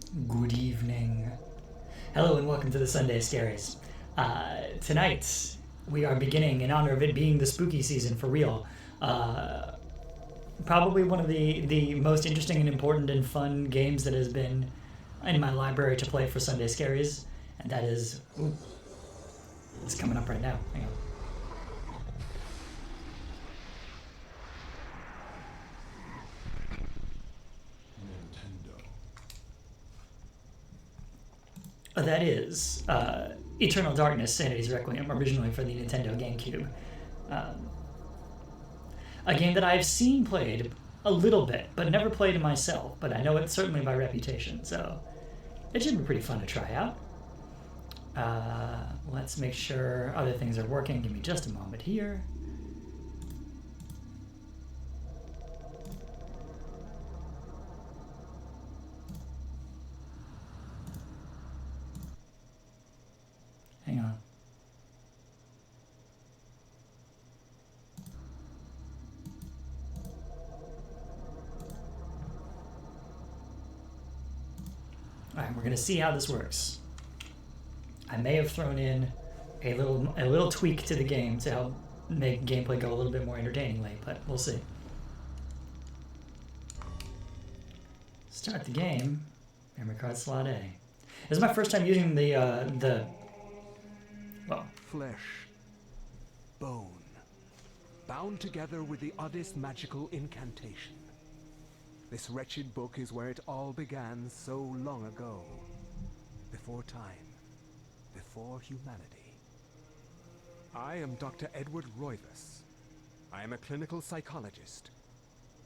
Good evening. Hello and welcome to the Sunday Scaries. Tonight we are beginning, in honor of it being the spooky season for real, probably one of the most interesting and important and fun games that has been in my library to play for Sunday Scaries, and that is... Ooh, it's coming up right now. Hang on. That is Eternal Darkness, Sanity's Requiem, originally for the Nintendo GameCube. A game that I've seen played a little bit, but never played myself, but I know it certainly by reputation, so it should be pretty fun to try out. Let's make sure other things are working. Give me just a moment here. Hang on. Alright, we're going to see how this works. I may have thrown in a little tweak to the game to help make gameplay go a little bit more entertainingly, but we'll see. Start the game. Memory card slot A. This is my first time using the flesh, bone, bound together with the oddest magical incantation. This wretched book is where it all began so long ago. Before time, before humanity. I am Dr. Edward Roivas. I am a clinical psychologist.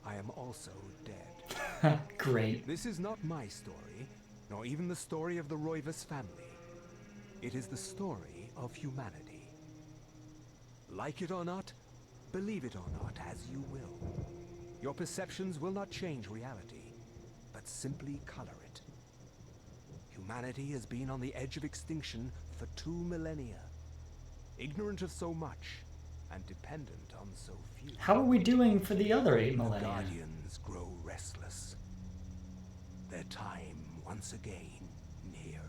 I am also dead. Great. This is not my story, nor even the story of the Roivas family. It is the story of humanity. Like it or not, believe it or not, as you will. Your perceptions will not change reality, but simply color it. Humanity has been on the edge of extinction for 2 millennia, ignorant of so much and dependent on so few. How are we doing for the other 8 millennia? The Guardians grow restless. Their time once again near.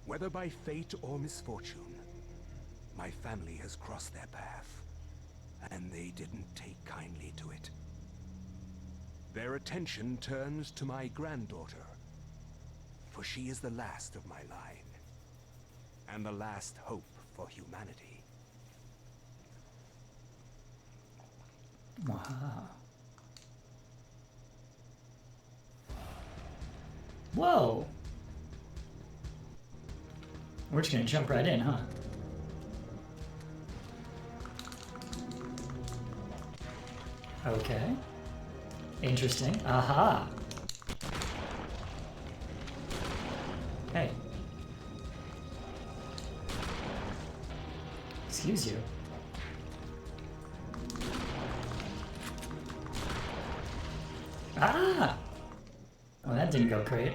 Whether by fate or misfortune, my family has crossed their path, and they didn't take kindly to it. Their attention turns to my granddaughter, for she is the last of my line, and the last hope for humanity. Wow. Whoa! We're just gonna jump right in, huh? Okay. Interesting. Aha! Hey. Excuse you. Ah! Well, that didn't go great.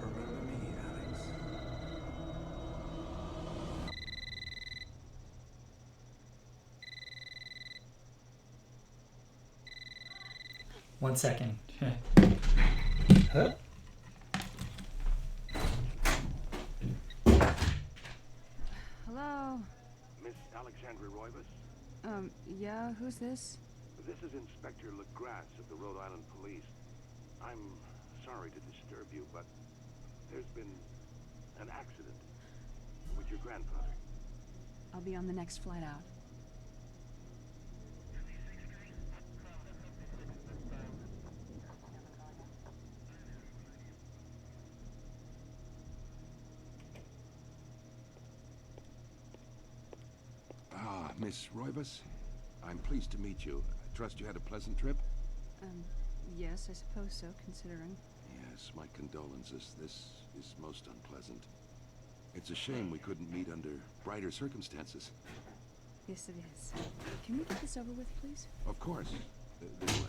Remember me, Alex. One second. Huh? Hello? Miss Alexandra Roivas? Yeah, who's this? This is Inspector LeGrasse of the Rhode Island Police. I'm sorry to disturb you, but there's been an accident with your grandfather. I'll be on the next flight out. Ah, Miss Roivas. I'm pleased to meet you. I trust you had a pleasant trip? Yes, I suppose so, considering. Yes, my condolences. This is most unpleasant. It's a shame we couldn't meet under brighter circumstances. Yes, it is. Can we get this over with, please? Of course. This way.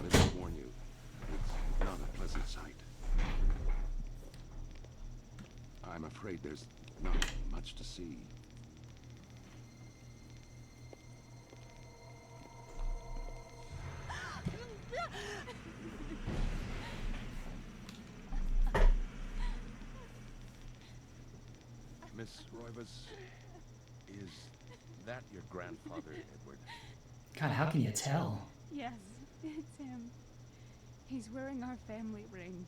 Let me warn you, it's not a pleasant sight. I'm afraid there's Not much to see. Miss Roivas, is that your grandfather, Edward? God, how can you tell? Yes, it's him. He's wearing our family ring.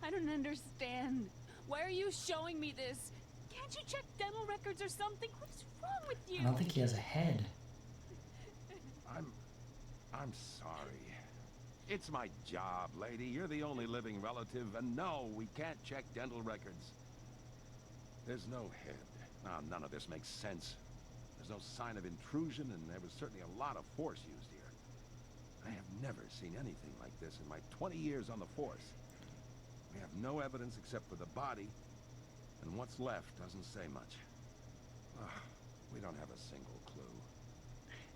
I don't understand. Why are you showing me this? Can't you check dental records or something? What's wrong with you? I don't think he has a head. I'm sorry. It's my job, lady. You're the only living relative, and no, we can't check dental records. There's no head. Now, none of this makes sense. There's no sign of intrusion, and there was certainly a lot of force used here. I have never seen anything like this in my 20 years on the force. We have no evidence except for the body, and what's left doesn't say much. Ugh, we don't have a single clue.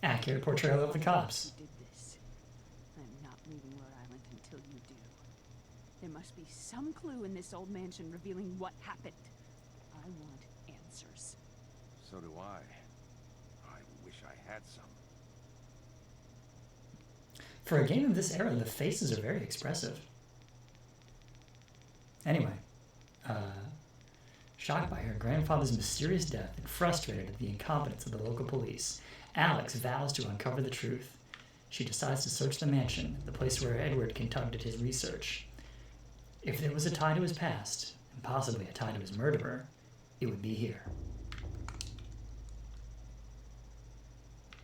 Accurate portrayal of the cops. You did this. I'm not leaving Rhode Island until you do. There must be some clue in this old mansion revealing what happened. I want answers. So do I. I wish I had some. For a game of this era, the faces are very expressive. Anyway, shocked by her grandfather's mysterious death and frustrated at the incompetence of the local police, Alex vows to uncover the truth. She decides to search the mansion, the place where Edward conducted his research. If there was a tie to his past, and possibly a tie to his murderer, it would be here.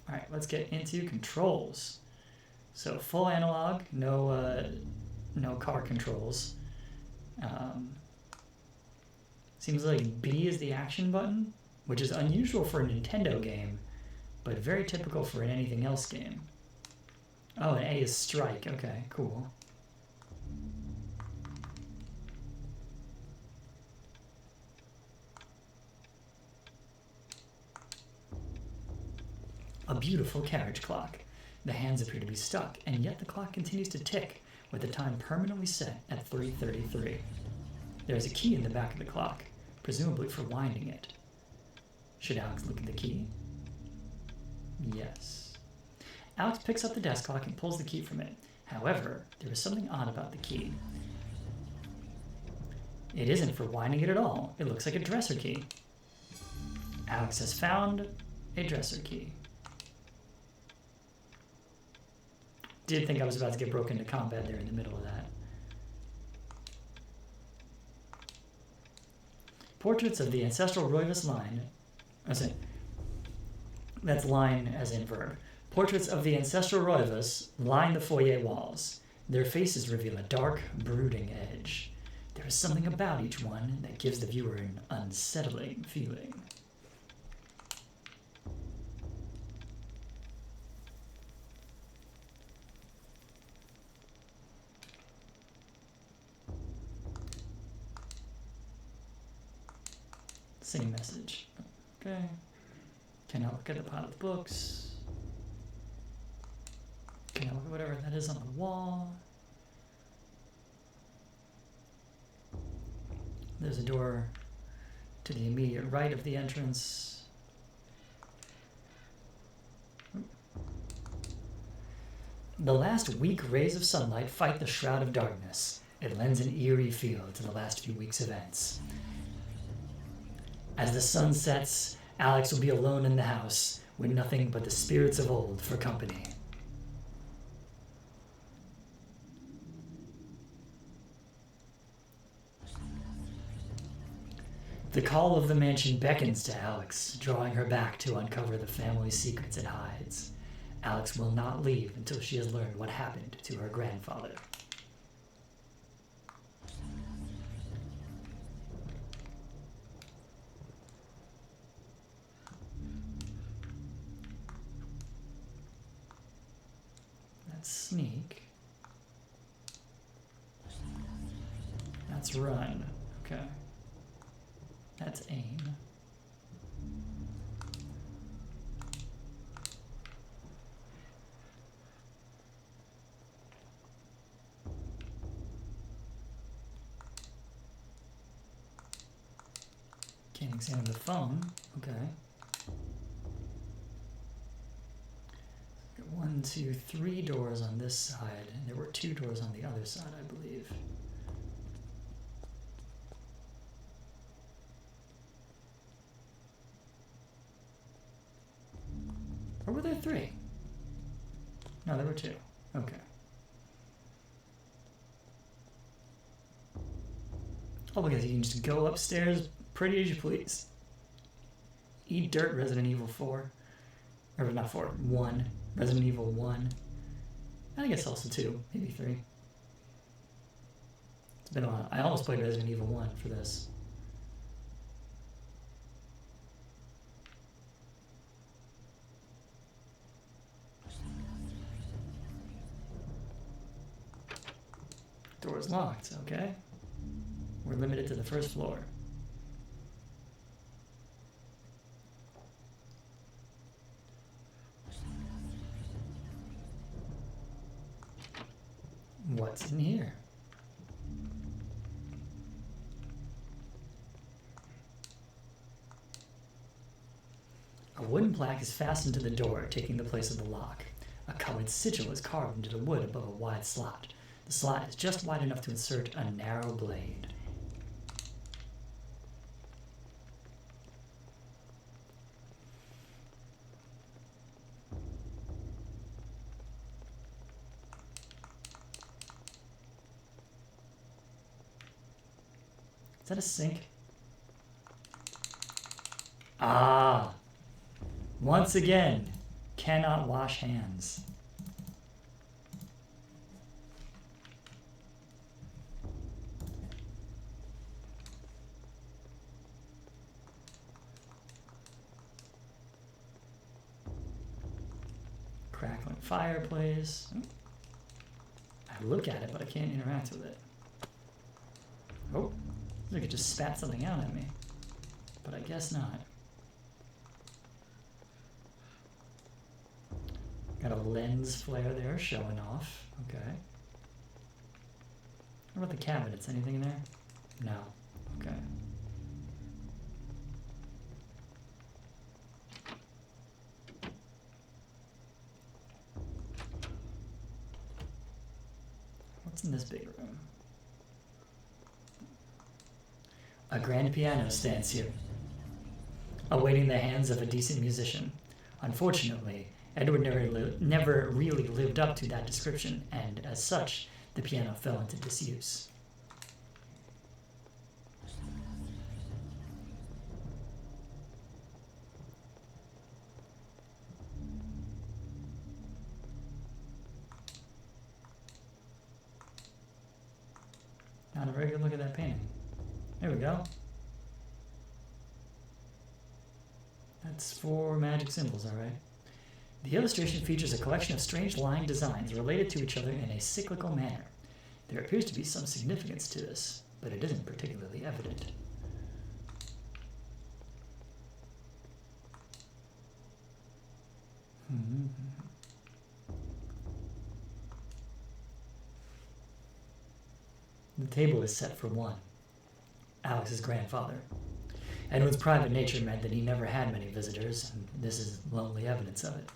Alright, let's get into controls. So full analog, no car controls. Seems like B is the action button, which is unusual for a Nintendo game, but very typical for an anything else game. Oh, and A is strike. Okay, cool. A beautiful carriage clock. The hands appear to be stuck, and yet the clock continues to tick, with the time permanently set at 3:33. There is a key in the back of the clock, presumably for winding it. Should Alex look at the key? Yes. Alex picks up the desk clock and pulls the key from it. However, there is something odd about the key. It isn't for winding it at all. It looks like a dresser key. Alex has found a dresser key. Did think I was about to get broken into combat there in the middle of that. Portraits of the ancestral Roivas line. That's line as in verb. Portraits of the ancestral Roivas line the foyer walls. Their faces reveal a dark, brooding edge. There is something about each one that gives the viewer an unsettling feeling. Same message. Okay. Can I look at the pile of books? Can I look at whatever that is on the wall? There's a door to the immediate right of the entrance. The last weak rays of sunlight fight the shroud of darkness. It lends an eerie feel to the last few weeks' events. As the sun sets, Alex will be alone in the house, with nothing but the spirits of old for company. The call of the mansion beckons to Alex, drawing her back to uncover the family's secrets it hides. Alex will not leave until she has learned what happened to her grandfather. That's sneak. That's run. Okay. That's aim. Can't examine the phone. Okay. Got 1, 2, 3 doors on this side, and there were 2 doors on the other side, I believe. Or were there 3? No, there were 2. Okay. Oh, because you can just go upstairs pretty as you please. Eat dirt, Resident Evil 4. Or not 4, 1. Resident Evil 1. And I guess also 2, maybe 3. It's been a while. I almost played Resident Evil 1 for this. Door's locked, okay. We're limited to the first floor. What's in here? A wooden plaque is fastened to the door, taking the place of the lock. A colored sigil is carved into the wood above a wide slot. The slot is just wide enough to insert a narrow blade. Is that a sink? Ah! Once again, cannot wash hands. Crackling fireplace. I look at it, but I can't interact with it. Oh, look, it just spat something out at me. But I guess not. Got a lens flare there showing off. Okay. What about the cabinets? Anything in there? No. Okay. What's in this big room? A grand piano stands here, awaiting the hands of a decent musician. Unfortunately, Edward never really lived up to that description, and as such, the piano fell into disuse. Not a very good look at that painting. There we go. That's 4 magic symbols, alright. The illustration features a collection of strange line designs related to each other in a cyclical manner. There appears to be some significance to this, but it isn't particularly evident. The table is set for 1. Alex's grandfather. Edward's private nature meant that he never had many visitors, and this is lonely evidence of it.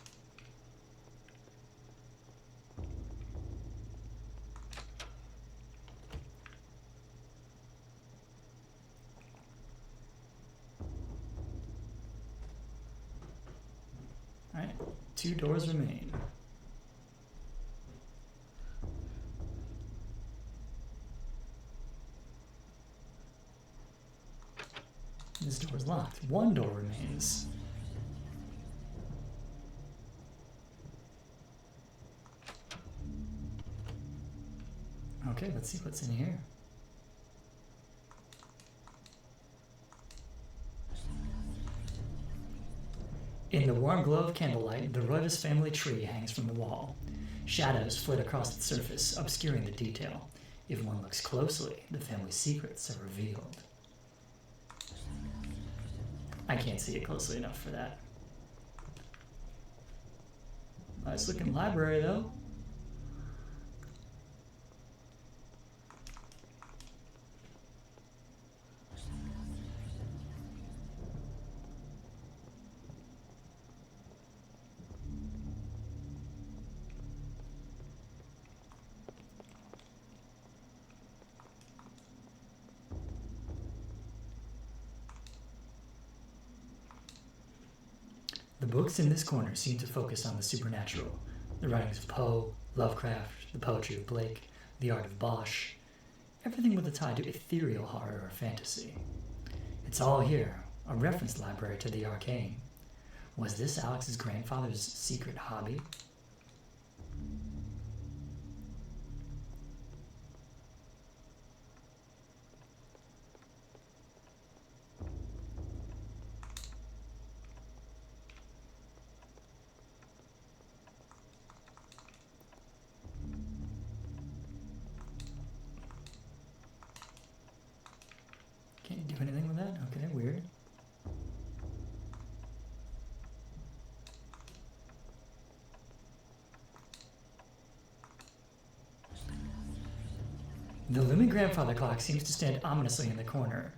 Alright, 2 doors remain. This door is locked. 1 door remains. Okay, let's see what's in here. In the warm glow of candlelight, the Roivas family tree hangs from the wall. Shadows flit across its surface, obscuring the detail. If one looks closely, the family's secrets are revealed. I can't see it closely enough for that. Nice looking library, though. books in this corner seem to focus on the supernatural. The writings of Poe, Lovecraft, the poetry of Blake, the art of Bosch. Everything with a tie to ethereal horror or fantasy. It's all here, a reference library to the arcane. Was this Alex's grandfather's secret hobby? Can't do anything with that? Okay, weird. The looming grandfather clock seems to stand ominously in the corner,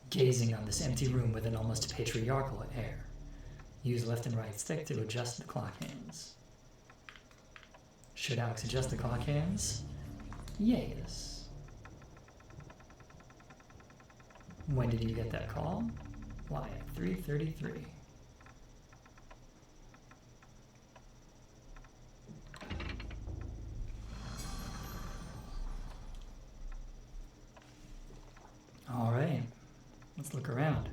gazing on this empty room with an almost patriarchal air. Use left and right stick to adjust the clock hands. Should Alex adjust the clock hands? Yes. When did you get that call? Why, at 3:33. All right, let's look around.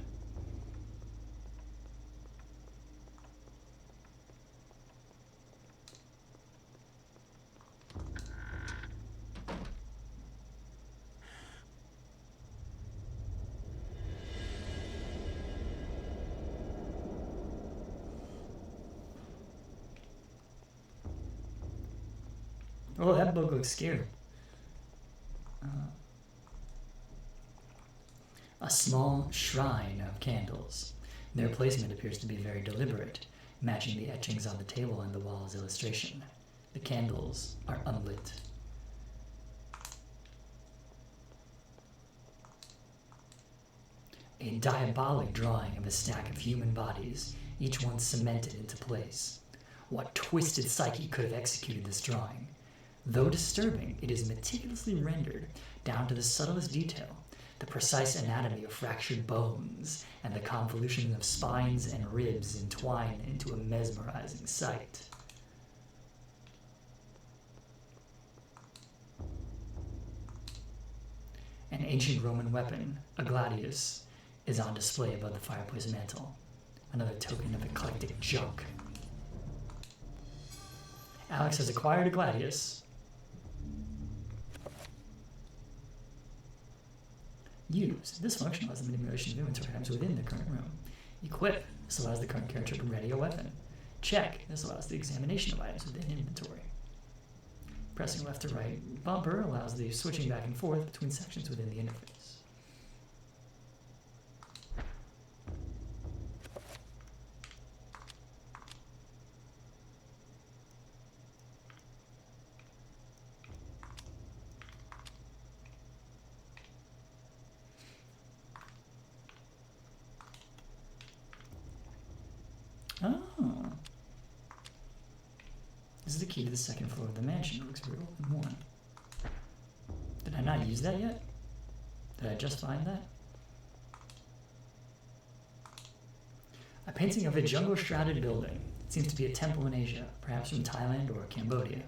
Oh, that book looks scary. A small shrine of candles. Their placement appears to be very deliberate, matching the etchings on the table and the wall's illustration. The candles are unlit. A diabolic drawing of a stack of human bodies, each one cemented into place. What twisted psyche could have executed this drawing? Though disturbing, it is meticulously rendered, down to the subtlest detail, the precise anatomy of fractured bones, and the convolution of spines and ribs entwine into a mesmerizing sight. An ancient Roman weapon, a gladius, is on display above the fireplace mantel, another token of eclectic junk. Alex has acquired a gladius. Use. This function allows the manipulation of inventory items within the current room. Equip. This allows the current character to ready a weapon. Check. This allows the examination of items within inventory. Pressing left to right bumper allows the switching back and forth between sections within the interface. Oh. This is the key to the second floor of the mansion. It looks real and worn. Did I not use that yet? Did I just find that? A painting of a jungle-shrouded building. It seems to be a temple in Asia, perhaps from Thailand or Cambodia.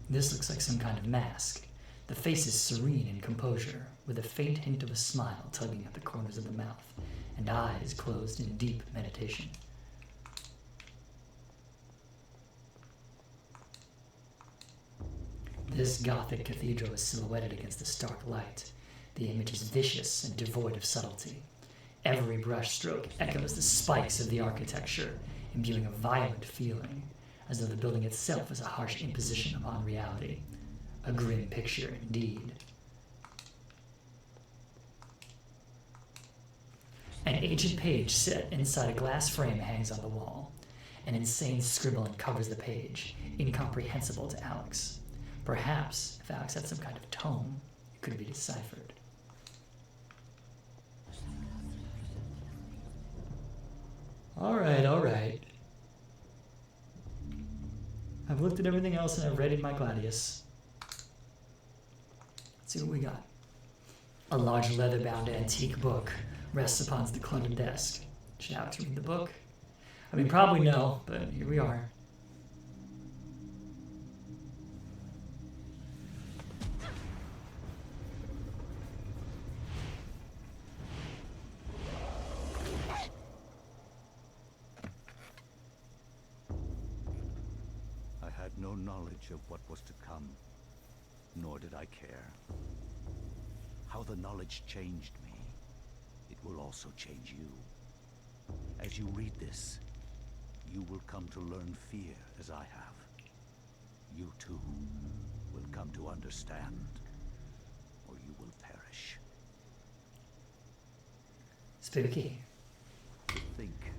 This looks like some kind of mask. The face is serene in composure, with a faint hint of a smile tugging at the corners of the mouth, and eyes closed in deep meditation. This Gothic cathedral is silhouetted against the stark light. The image is vicious and devoid of subtlety. Every brush stroke echoes the spikes of the architecture, imbuing a violent feeling, as though the building itself is a harsh imposition upon reality. A grim picture indeed. An ancient page set inside a glass frame hangs on the wall. An insane scribbling covers the page, incomprehensible to Alex. Perhaps, if Alex had some kind of tome, it could be deciphered. Alright. I've looked at everything else and I've readied my gladius. Let's see what we got. A large leather-bound antique book rests upon the cluttered desk. Should Alex read the book? I mean, probably no, but here we are. I had no knowledge of what was to come, nor did I care. How the knowledge changed me, it will also change you. As you read this, you will come to learn fear as I have. You too will come to understand, or you will perish. Spooky. To think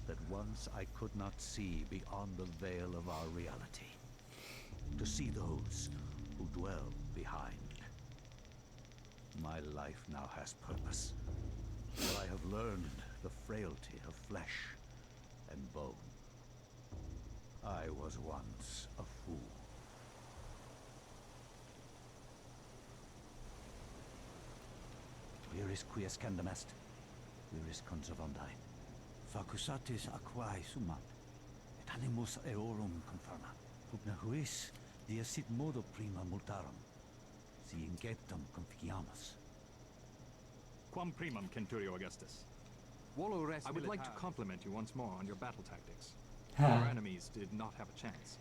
that once I could not see beyond the veil of our reality, to see those who dwell behind. My life now has purpose, for I have learned the frailty of flesh and bone. I was once a fool. Viris quies candamest, viris conservandi. Facusatis aquae sumat, et animus eorum confirma. Pugna huis, dia sit modo prima multarum, si inceptum conficiamus. Quam primum, Centurio Augustus. I would like to compliment you once more on your battle tactics. Our enemies did not have a chance.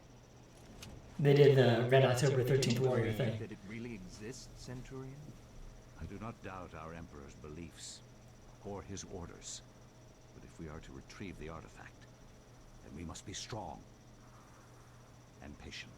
They did the Red October 13th Warrior thing. That it really exists, Centurion? I do not doubt our Emperor's beliefs, or his orders. But if we are to retrieve the artifact, then we must be strong and patient.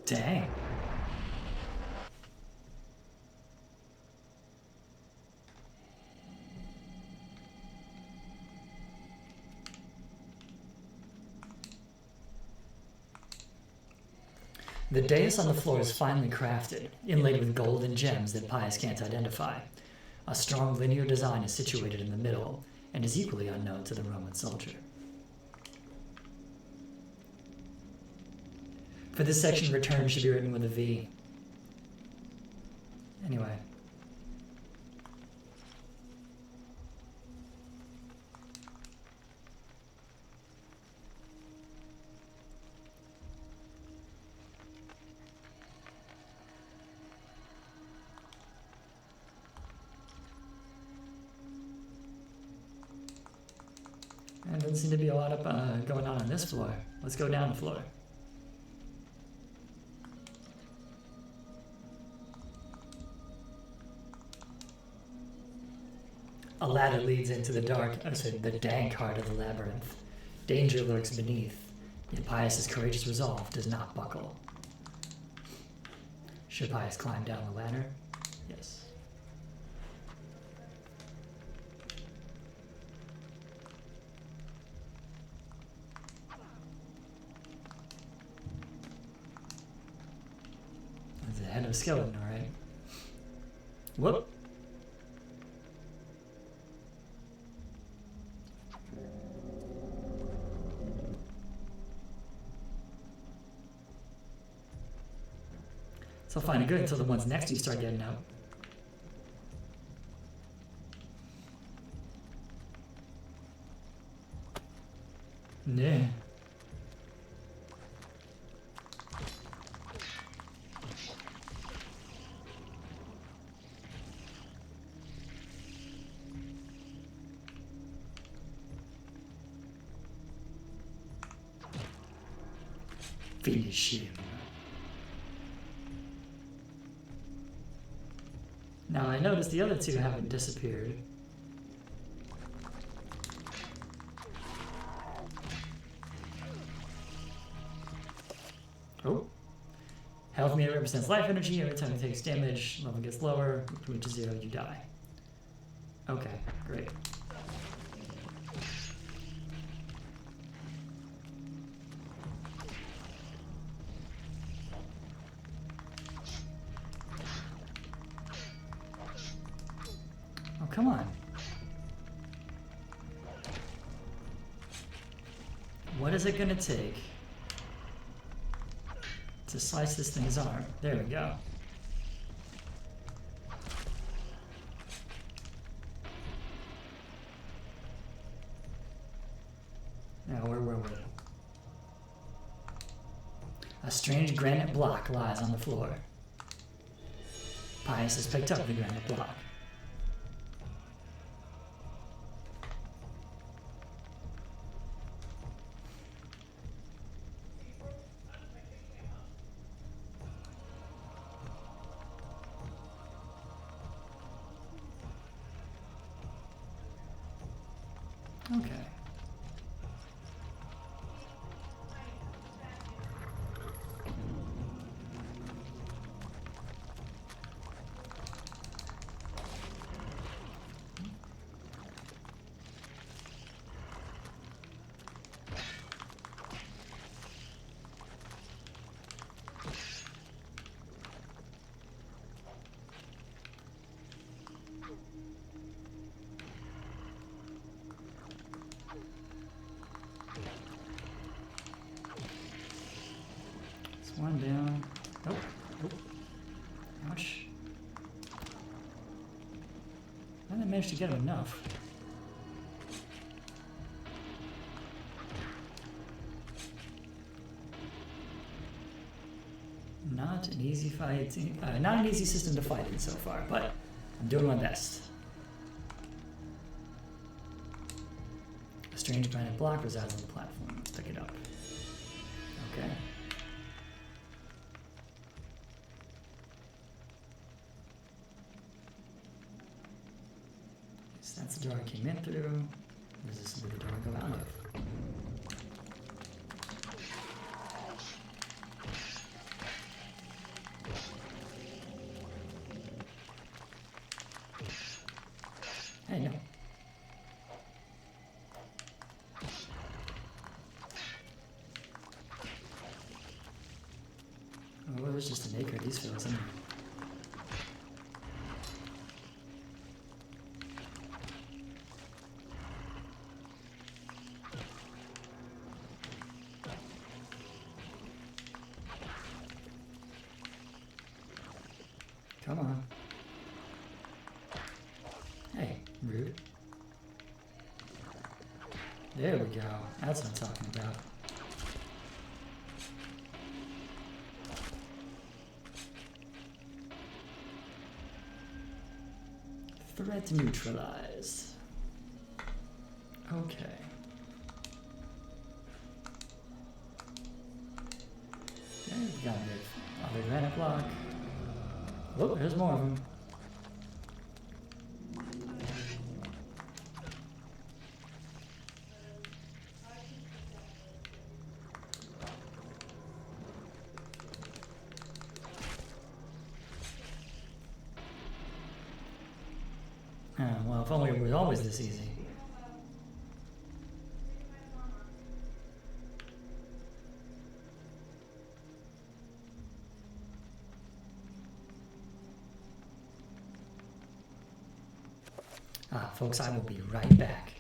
Dang. The dais on the floor is finely crafted, inlaid with gold and gems that Pius can't identify. A strong linear design is situated in the middle, and is equally unknown to the Roman soldier. For this section, return should be written with a V. Anyway. And doesn't seem to be a lot of going on this floor. Let's go down the floor. A ladder leads into the the dank heart of the labyrinth. Danger lurks beneath, yet Pius's courageous resolve does not buckle. Should Pius climb down the ladder? Yes. That's the head of a skeleton, alright. Whoop! It's all fine and good until the ones next to you start getting out. Yeah. Finish him. Now I noticed the other two haven't disappeared. Oh. Health meter represents life energy. Every time it takes damage, level gets lower. If you reach 0, you die. Okay, great. Oh, come on. What is it gonna take to slice this thing's arm? There we go. Now, where were we? A strange granite block lies on the floor. Pius has picked up the granite block. Okay. One down. Oh, oh. Ouch. I didn't manage to get him enough. Not an easy fight. Not an easy system to fight in so far, but I'm doing my best. A strange granite block resides on the platform. Let's pick it up. Okay. That's the door I came in through. This is where the door I go out of. Hey, no. Oh, it was just an acre of these fellas anyway. Come on. Hey, rude. There we go. That's what I'm talking about. Threat neutralized. Okay. Okay, we got another granite block. Oh, there's more of them. Well, if only it was always this easy. Folks, I will be right back.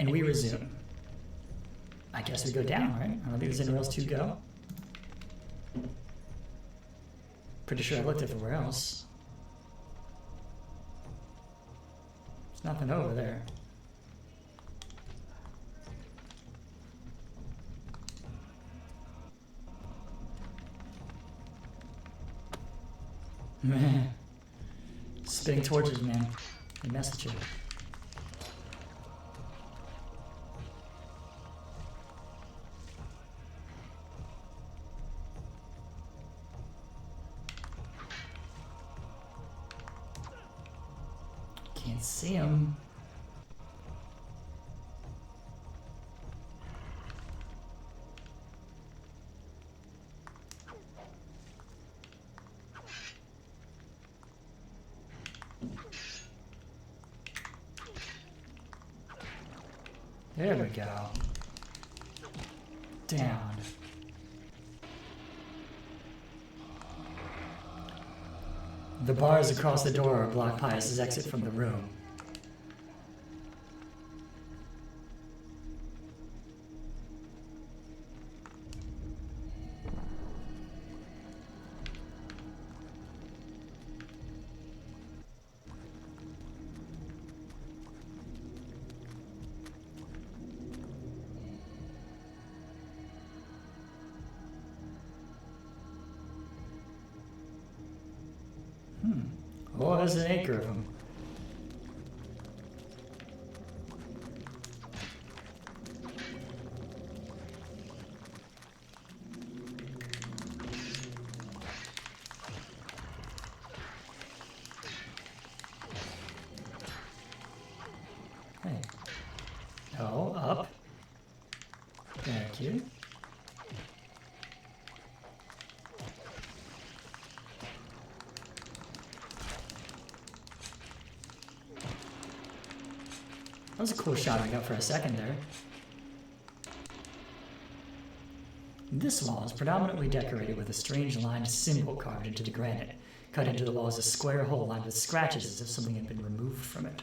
And we resume. I guess we go down, right? I don't think there's anywhere else to go. Pretty sure I looked everywhere else. There's nothing over there. Man. Spitting torches, man. They mess with you. Can't see him. There we go. Down. The bars across the door block Pius's exit from the room. Oh, there's an acre of them. Hey. No, up. Thank you. That was a cool shot I got for a second there. This wall is predominantly decorated with a strange lined symbol carved into the granite. Cut into the wall is a square hole lined with scratches as if something had been removed from it.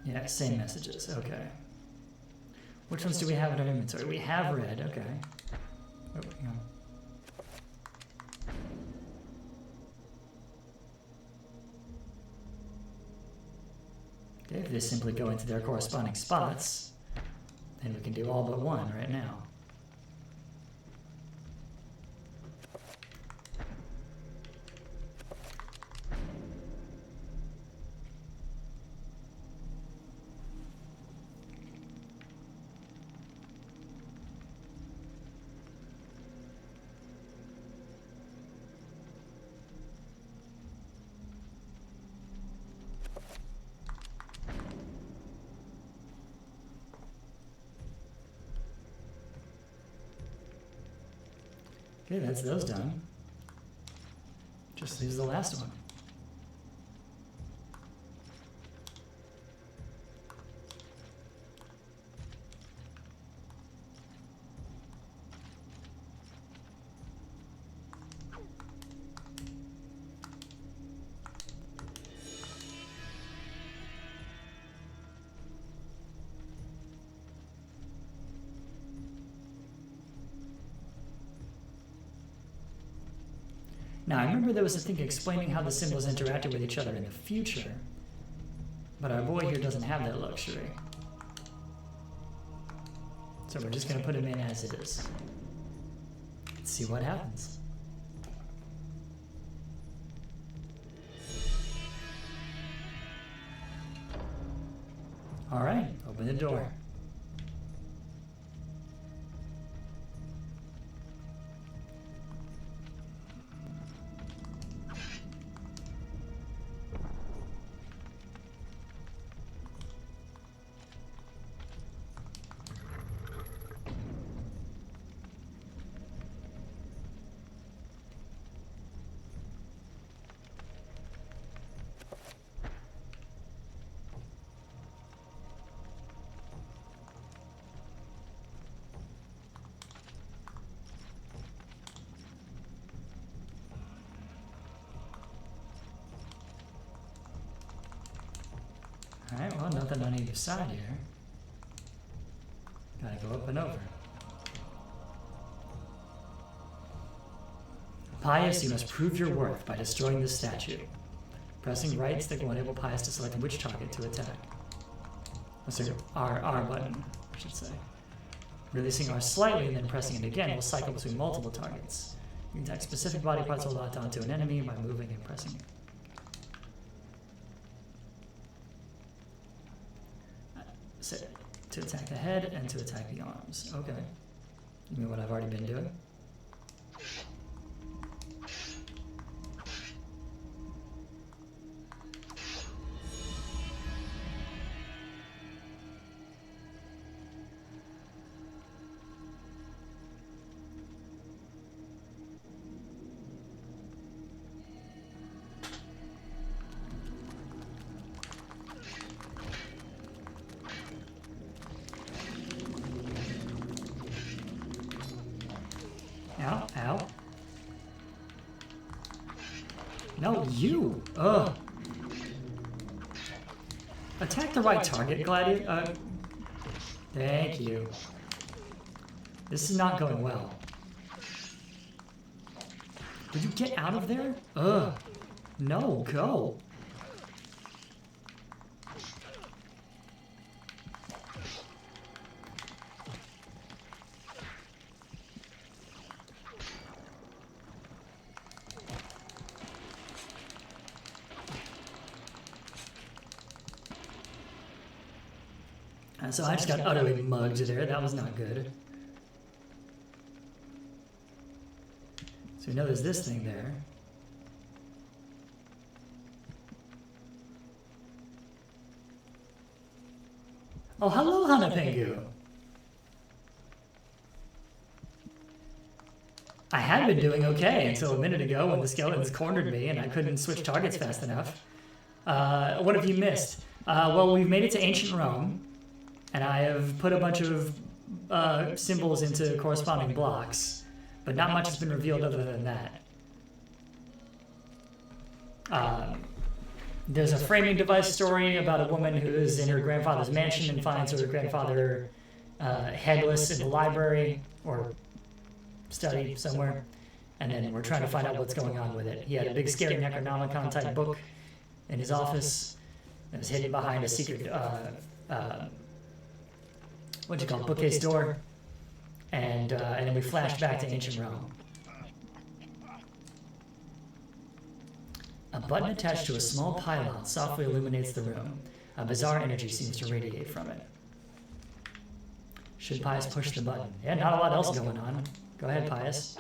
Yeah, same messages, okay. Which ones do we have in our inventory? We have red, okay. Oh, hang on. Okay, if they simply go into their corresponding spots, then we can do all but one right now. Okay, that's those done. Just leaves the last one. Now, I remember there was a thing explaining how the symbols interacted with each other in the future, but our boy here doesn't have that luxury. So we're just going to put him in as it is. Let's see what happens. All right, open the door. Well, nothing on either side here. Gotta go up and over. Pius, you must prove your worth by destroying this statue. Pressing right stick will enable Pius to select which target to attack. Oh, sorry, R button, I should say. Releasing R slightly and then pressing it again will cycle between multiple targets. You can attack specific body parts or locked onto an enemy by moving and pressing it. So, to attack the head and to attack the arms. Okay. You mean what I've already been doing? Ow, ow. No, you! Ugh. Attack the right target, Gladiator. Thank you. This is not going well. Did you get out of there? Ugh. No, go. So I just got utterly mugged there. That was not good. So we know there's this thing there. Oh, hello, Hanapengu. I had been doing okay until a minute ago when the skeletons cornered me and I couldn't switch targets fast enough. What have you missed? Well, we've made it to ancient Rome. And I have put a bunch of symbols into corresponding blocks, but not much has been revealed other than that. There's a framing device story about a woman who is in her grandfather's mansion and finds her grandfather headless in the library or study somewhere, and then we're trying to find out what's going on with it. He had a big scary Necronomicon type book in his office that was hidden behind a secret what'd you call it, bookcase door, and then we flashed back to ancient Rome. A button attached to a small pylon softly illuminates the room. A bizarre energy seems to radiate from it. Should Pius push the button? Yeah, not a lot else going on. Go ahead, Pius.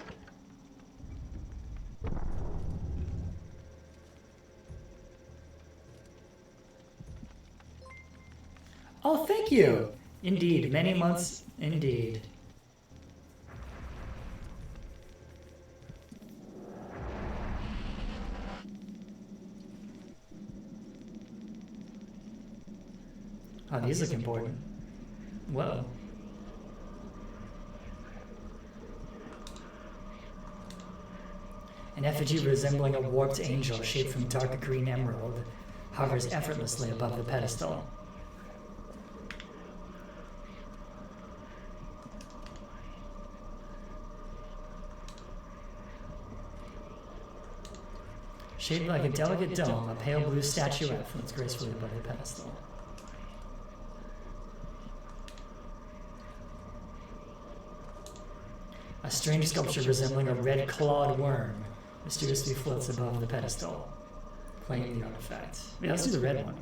Oh, thank you! Indeed, many months, indeed. Oh, these look important. Whoa. An effigy resembling a warped angel shaped from dark green emerald hovers effortlessly above the pedestal. Shaped like a delicate dome, a pale blue statuette floats gracefully above the pedestal. A strange sculpture resembling a red-clawed worm mysteriously floats above the pedestal, claiming the artifact. Yeah, let's do the red one.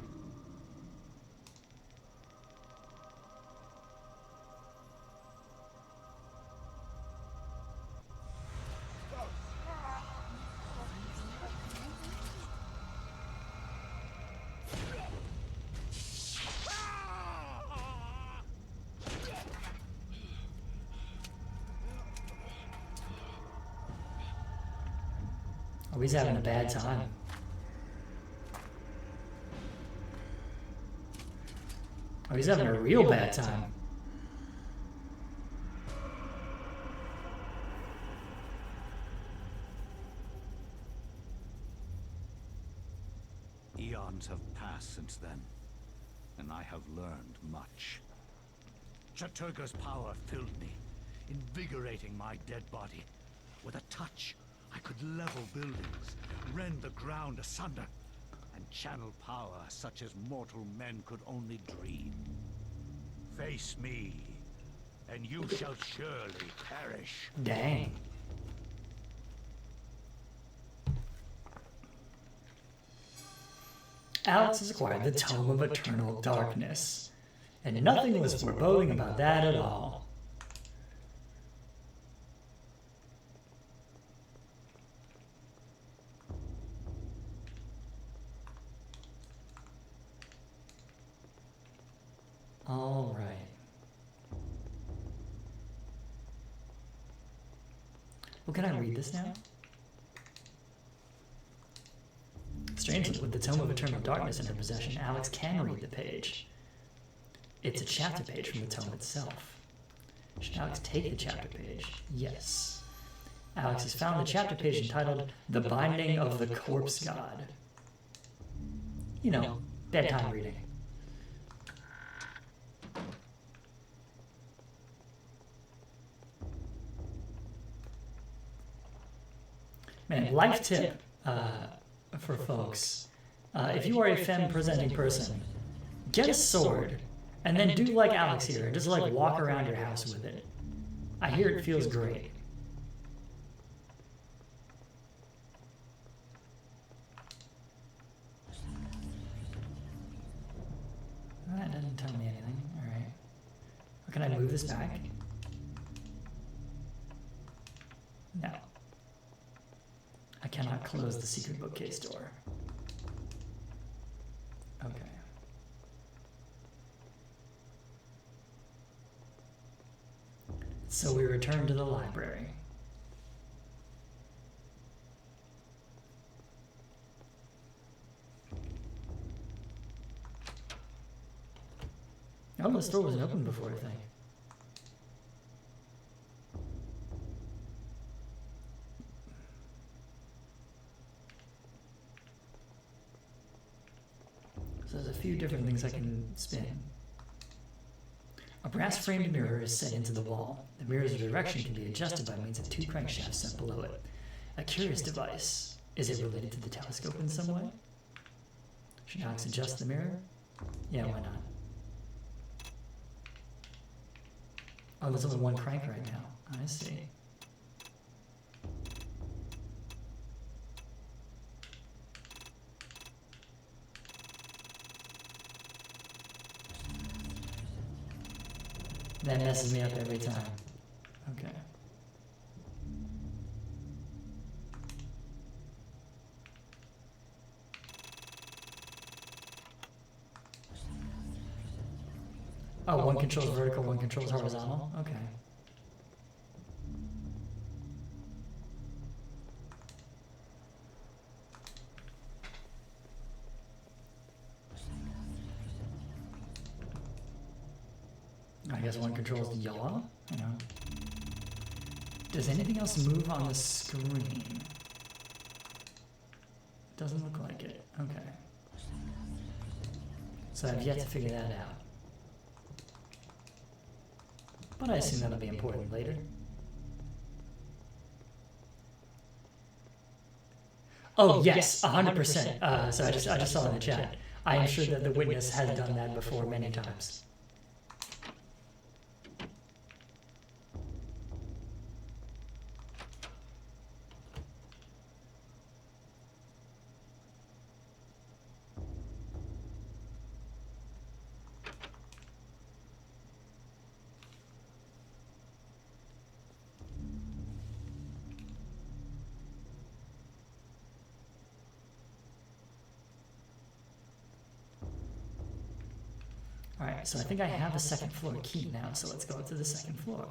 Oh, he's having a bad time. Oh, he's having a real bad time. Eons have passed since then. and I have learned much. Chaturga's power filled me, invigorating my dead body. With a touch, I could level buildings, rend the ground asunder, and channel power such as mortal men could only dream. Face me, and you shall surely perish. Dang. Alex has acquired the Tome of Eternal Darkness, and nothing was foreboding about that at all. All right. Well, can I read this now? Strangely, with the Tome of Eternal Darkness in her possession, Alex can read the page. It's a chapter page from the tome itself. Should Alex take the chapter page? Yes. Alex has found the chapter page entitled The Binding of the Corpse God. You know, bedtime reading. Man, life tip for folks. If you are a femme-presenting person, get a sword, and then do like Alex here, just like walk around your house with it. I hear it feels great. That doesn't tell me anything. Alright. Can I move this back? No. I cannot close the secret bookcase door. Okay. So we return to the library. Oh, the store wasn't open before, I think. So there's a few different things I can spin. A brass-framed mirror is set into the wall. The mirror's direction can be adjusted by means of two crankshafts set below it. A curious device. Is it related to the telescope in some way? Should Alex adjust the mirror? Yeah, why not? Oh, there's only one crank right now. I see. That messes me up every time. Okay. Oh, one controls vertical, one controls horizontal? Okay. I guess one controls the yaw, you know. Does anything else move on the screen? Doesn't look like it. Okay. So I've yet to figure that out. But I assume that'll be important later. Oh yes, 100%. So I just saw in the chat. I am sure that the witness has done that before many times. Alright, so I think I have a second floor key now, so let's go to the second floor.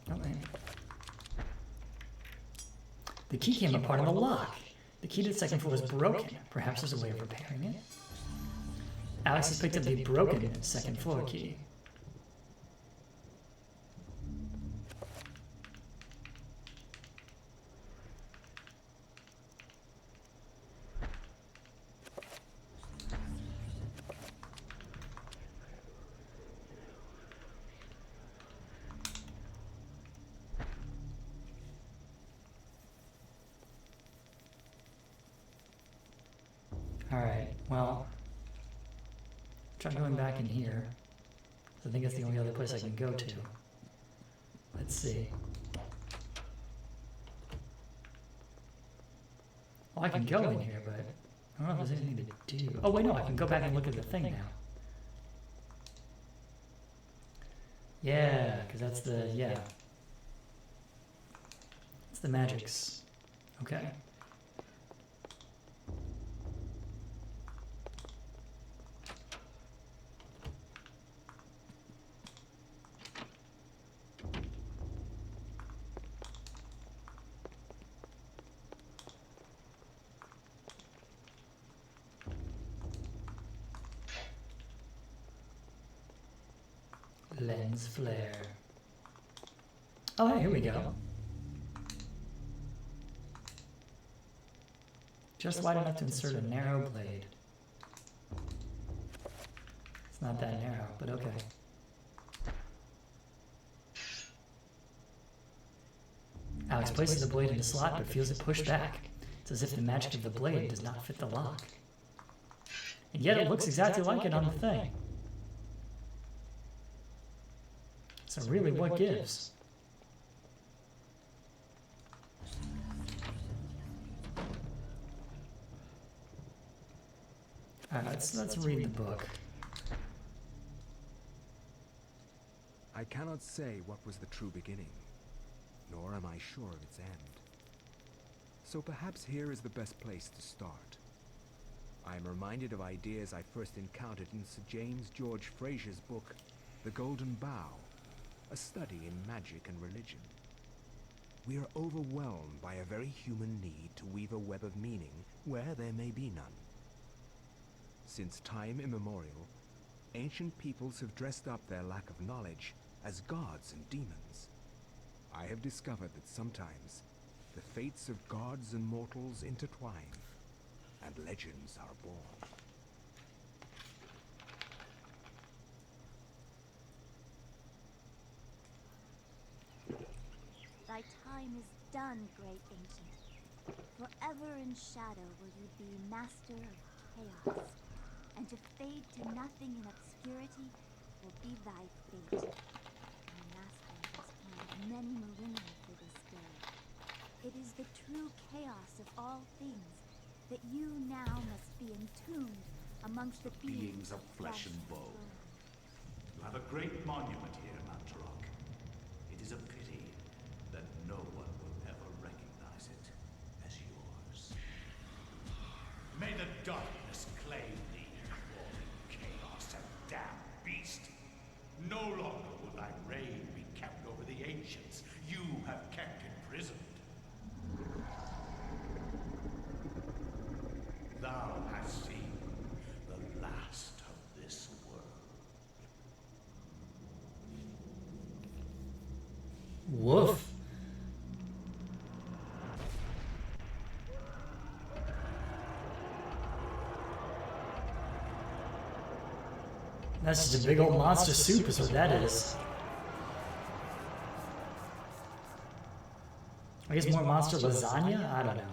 Okay. The key came apart in the lock. The key to the second floor is broken. Perhaps there's a way of repairing it. Alex has picked up the broken second floor key. Try going back in here. I think it's the only other place I can go to. Let's see. Well, I can go in here, but I don't know if there's anything to do. Oh, wait, no, I can go back and look at the thing now. Yeah, because that's the, yeah. It's the magics. Okay. Lens flare. Oh, hey, here we go. Just wide enough to insert a narrow blade. It's not that narrow, but okay. Alex places the blade in the slot, but feels it pushed back. It's as if the magic of the blade does not fit the lock. And yet it looks exactly like it on the thing. So really, what gives? Alright, let's read the book. I cannot say what was the true beginning, nor am I sure of its end. So perhaps here is the best place to start. I am reminded of ideas I first encountered in Sir James George Fraser's book, The Golden Bough, a study in magic and religion. We are overwhelmed by a very human need to weave a web of meaning where there may be none. Since time immemorial, ancient peoples have dressed up their lack of knowledge as gods and demons. I have discovered that sometimes the fates of gods and mortals intertwine, and legends are born. Thy time is done, great ancient. Forever in shadow will you be master of chaos, and to fade to nothing in obscurity will be thy fate. Thy master has planned many millennia for this day. It is the true chaos of all things that you now must be entombed amongst the beings of flesh and bone. You have a great monument here, Mantarok. It is a pity that no one will ever recognize it as yours. May the darkness claim thee, roaring chaos and damned beast. No longer will thy reign be kept over the ancients you have kept imprisoned. Thou hast seen the last of this world. Woof. That's just a big old monster soup is what that is. I guess more monster lasagna? I don't know.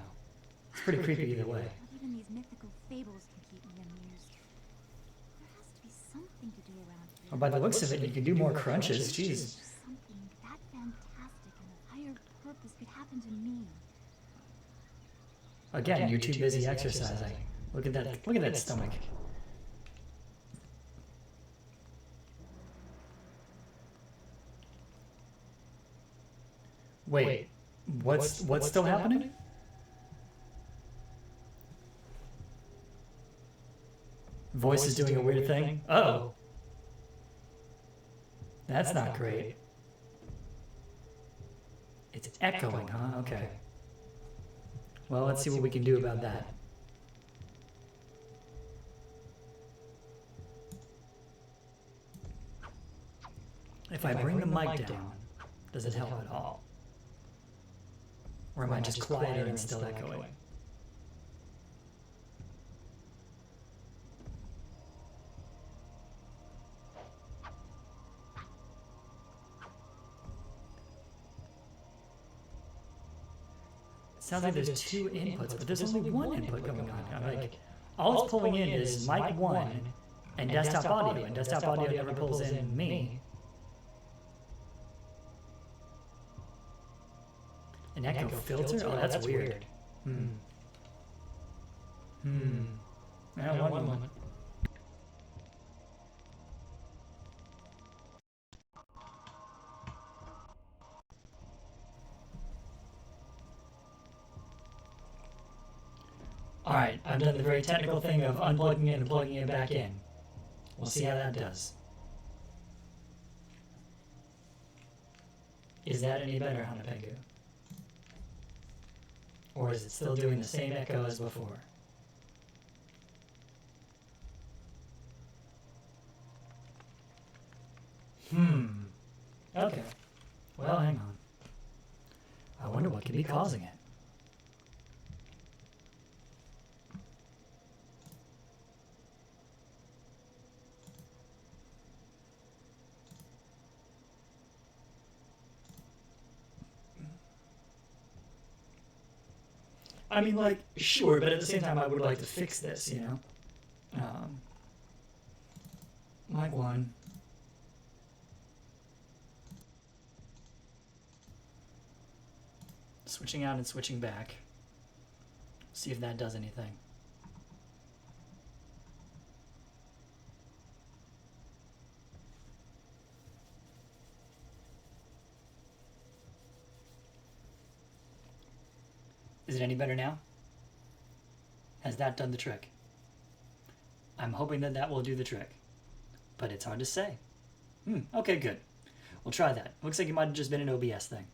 It's pretty creepy either way. Not even these mythical fables can keep me amused. There has to be something to do around here. Well, by the looks of it, you can do more crunches. Jeez. Something that fantastic and of higher purpose could happen to me. Again, you're too busy exercising. Look at that. Look at that stomach. Wait, what's still happening? Voice is doing a weird thing. Uh-oh. That's not great. It's echoing, huh? Okay. Well, let's see what we can do about that. If I bring the mic down, does it help at all? Or am I just quieter and still echoing? Sounds like there's two inputs, but there's only one input going on. I'm like, all it's pulling in is mic 1 And desktop audio. And desktop audio never pulls in me. An echo filter? Oh, that's weird. Now, one moment. Alright, I've done the very technical thing of unplugging it and plugging it back in. We'll see how that does. Is that any better, Hanapengu? Or is it still doing the same echo as before? Okay. Well, hang on. I wonder what could be causing it. I mean, like, sure, but at the same time, I would like to fix this, you know? Mic 1. Switching out and switching back. See if that does anything. Is it any better now? Has that done the trick? I'm hoping that that will do the trick, but it's hard to say. Okay, good. We'll try that. Looks like it might have just been an OBS thing.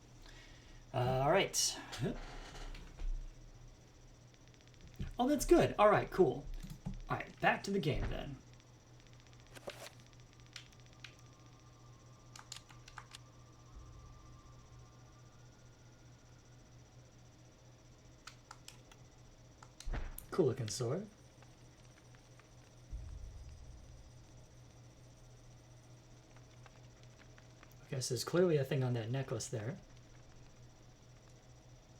All right. Oh, that's good. All right, cool. All right, back to the game then. Cool looking sword. I guess there's clearly a thing on that necklace there.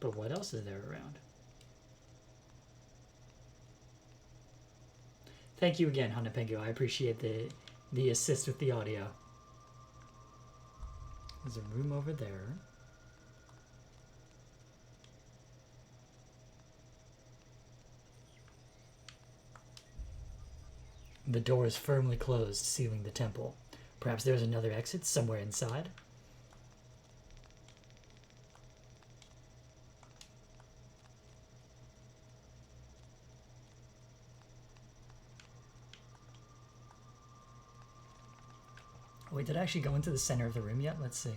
But what else is there around? Thank you again, Hanapengu. I appreciate the assist with the audio. There's a room over there. The door is firmly closed, sealing the temple. Perhaps there's another exit somewhere inside? Wait, did I actually go into the center of the room yet? Let's see.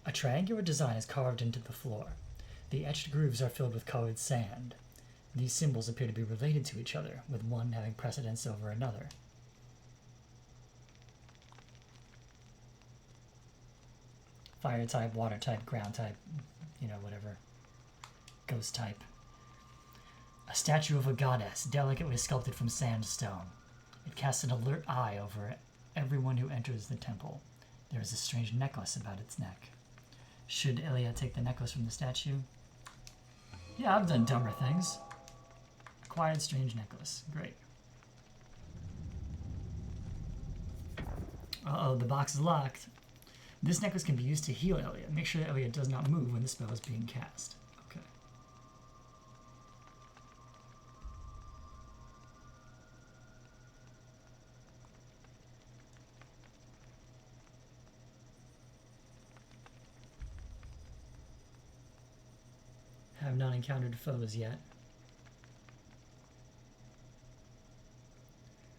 A triangular design is carved into the floor. The etched grooves are filled with colored sand. These symbols appear to be related to each other, with one having precedence over another. Fire type, water type, ground type, you know, whatever. Ghost type. A statue of a goddess, delicately sculpted from sandstone. It casts an alert eye over everyone who enters the temple. There is a strange necklace about its neck. Should Ilya take the necklace from the statue? Yeah, I've done dumber things. Acquired strange necklace. Great. Uh-oh, the box is locked. This necklace can be used to heal Ilya. Make sure that Ilya does not move when the spell is being cast. Okay. Have not encountered foes yet.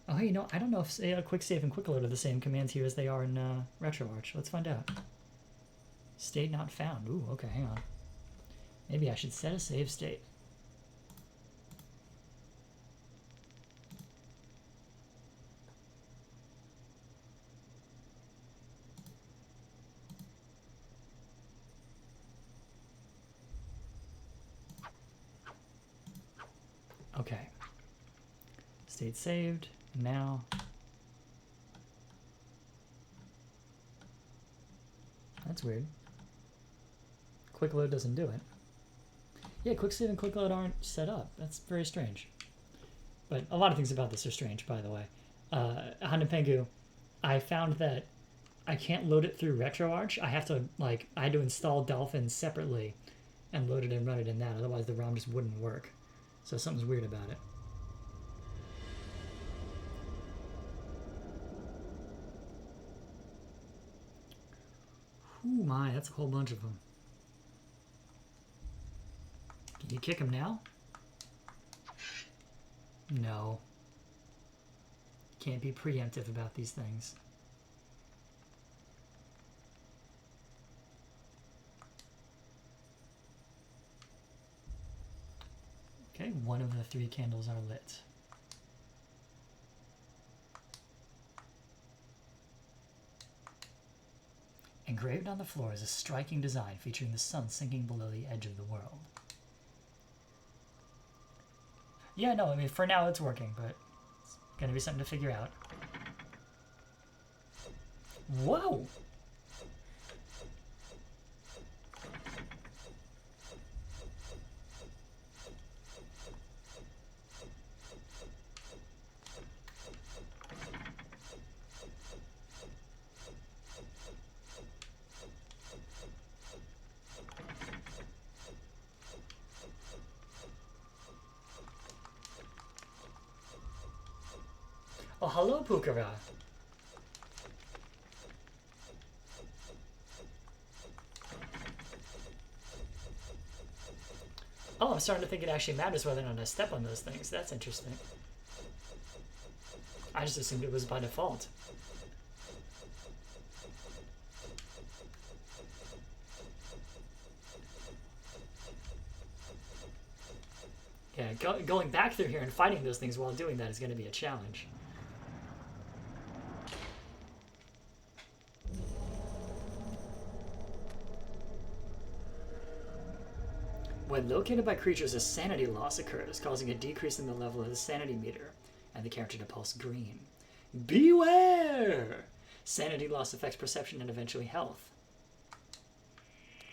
Oh, hey, you know, I don't know if quick save and quick load are the same commands here as they are in RetroArch. Let's find out. State not found. Ooh, okay, hang on. Maybe I should set a save state. Okay. State saved. Now. That's weird. Quick load doesn't do it. Yeah, quick save and quick load aren't set up. That's very strange. But a lot of things about this are strange, by the way. Hanapengu, I found that I can't load it through RetroArch. I have to, like, I had to install Dolphin separately and load it and run it in that. Otherwise, the ROM just wouldn't work. So something's weird about it. Ooh, my, that's a whole bunch of them. Can you kick him now? No. Can't be preemptive about these things. Okay, one of the 3 candles are lit. Engraved on the floor is a striking design featuring the sun sinking below the edge of the world. Yeah, no, I mean, for now it's working, but it's gonna be something to figure out. Whoa! Oh, hello, Pukara. Oh, I'm starting to think it actually matters whether or not I step on those things. That's interesting. I just assumed it was by default. Yeah, going back through here and fighting those things while doing that is going to be a challenge. When located by creatures, a sanity loss occurs, causing a decrease in the level of the sanity meter, and the character to pulse green. Beware! Sanity loss affects perception and eventually health.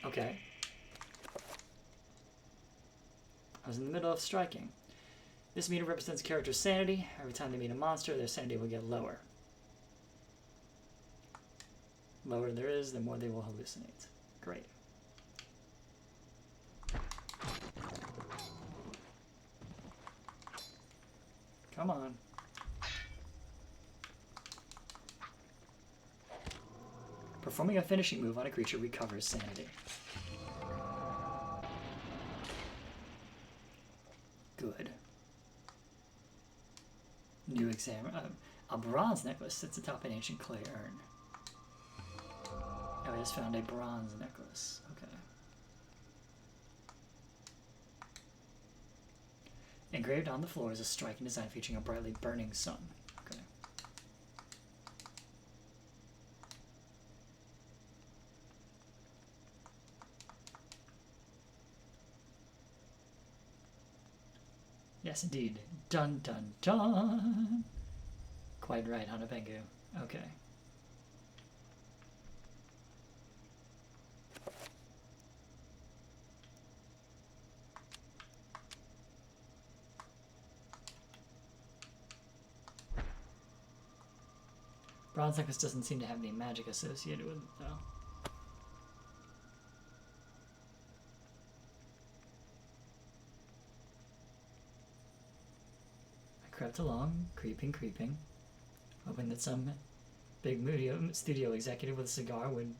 Okay. I was in the middle of striking. This meter represents the character's sanity. Every time they meet a monster, their sanity will get lower. The lower there is, the more they will hallucinate. Great. Come on. Performing a finishing move on a creature recovers sanity. Good. New exam. A bronze necklace sits atop an ancient clay urn. Oh, I just found a bronze necklace. Okay. Engraved on the floor is a striking design featuring a brightly burning sun. Okay. Yes, indeed. Dun dun dun. Quite right, Hanapengu. Okay. Bronze necklace doesn't seem to have any magic associated with it, though. I crept along, creeping, hoping that some big studio executive with a cigar would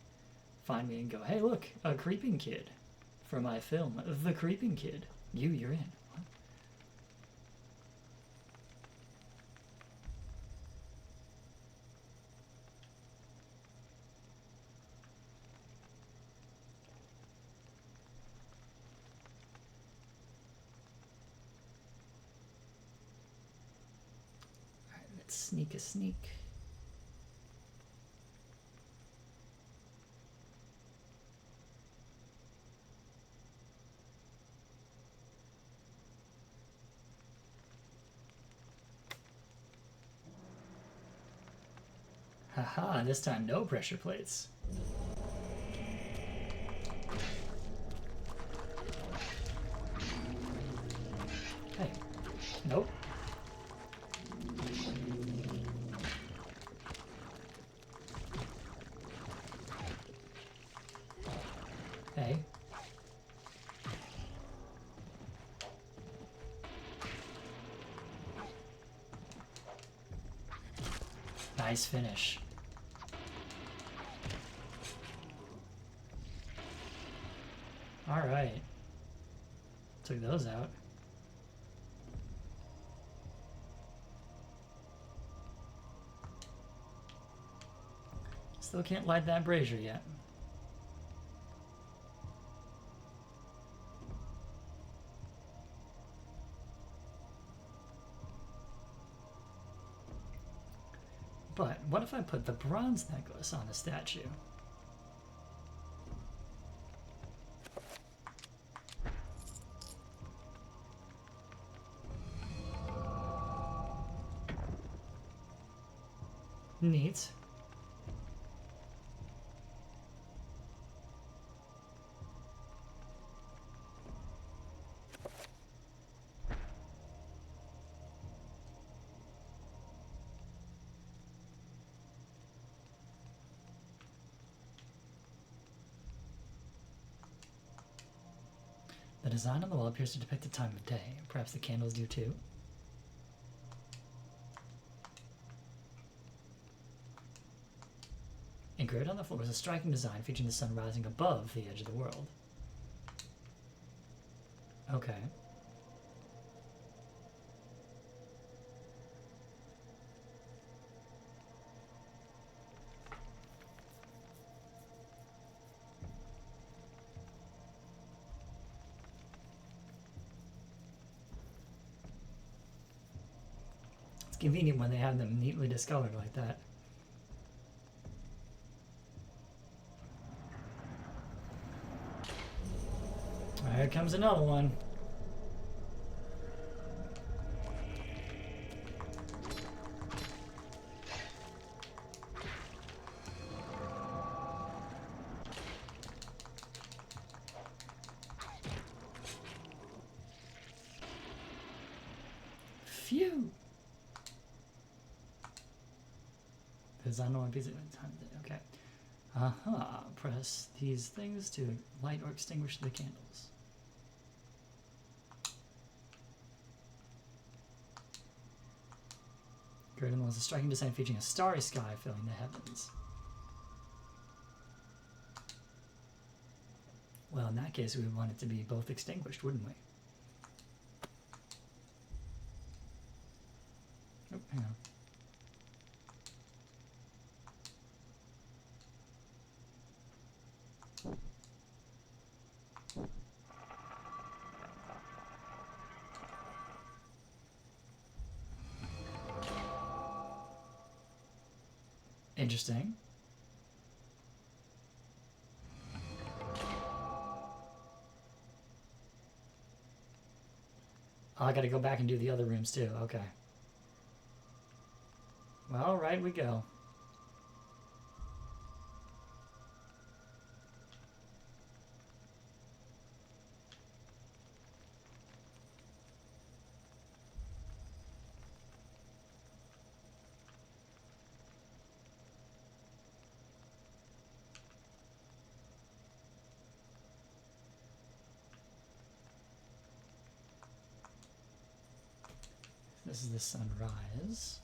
find me and go, "Hey, look, a creeping kid for my film, The Creeping Kid. You're in." What? Alright, let's sneak a sneak. Haha, this time no pressure plates. Nope. Hey. Nice finish. Alright. Took those out. Still can't light that brazier yet. But what if I put the bronze necklace on the statue? Neat. The design on the wall appears to depict the time of day. Perhaps the candles do too. Engraved on the floor is a striking design featuring the sun rising above the edge of the world. Okay. It's convenient when they have them neatly discolored like that. Here comes another one. Phew. Design on one piece of time. Okay. Press these things to light or extinguish the candles. Garden was a striking design featuring a starry sky filling the heavens. Well, in that case, we would want it to be both extinguished, wouldn't we? Oh, hang on. Interesting. Oh, I gotta go back and do the other rooms too. Okay. Well, right we go. This is the sunrise.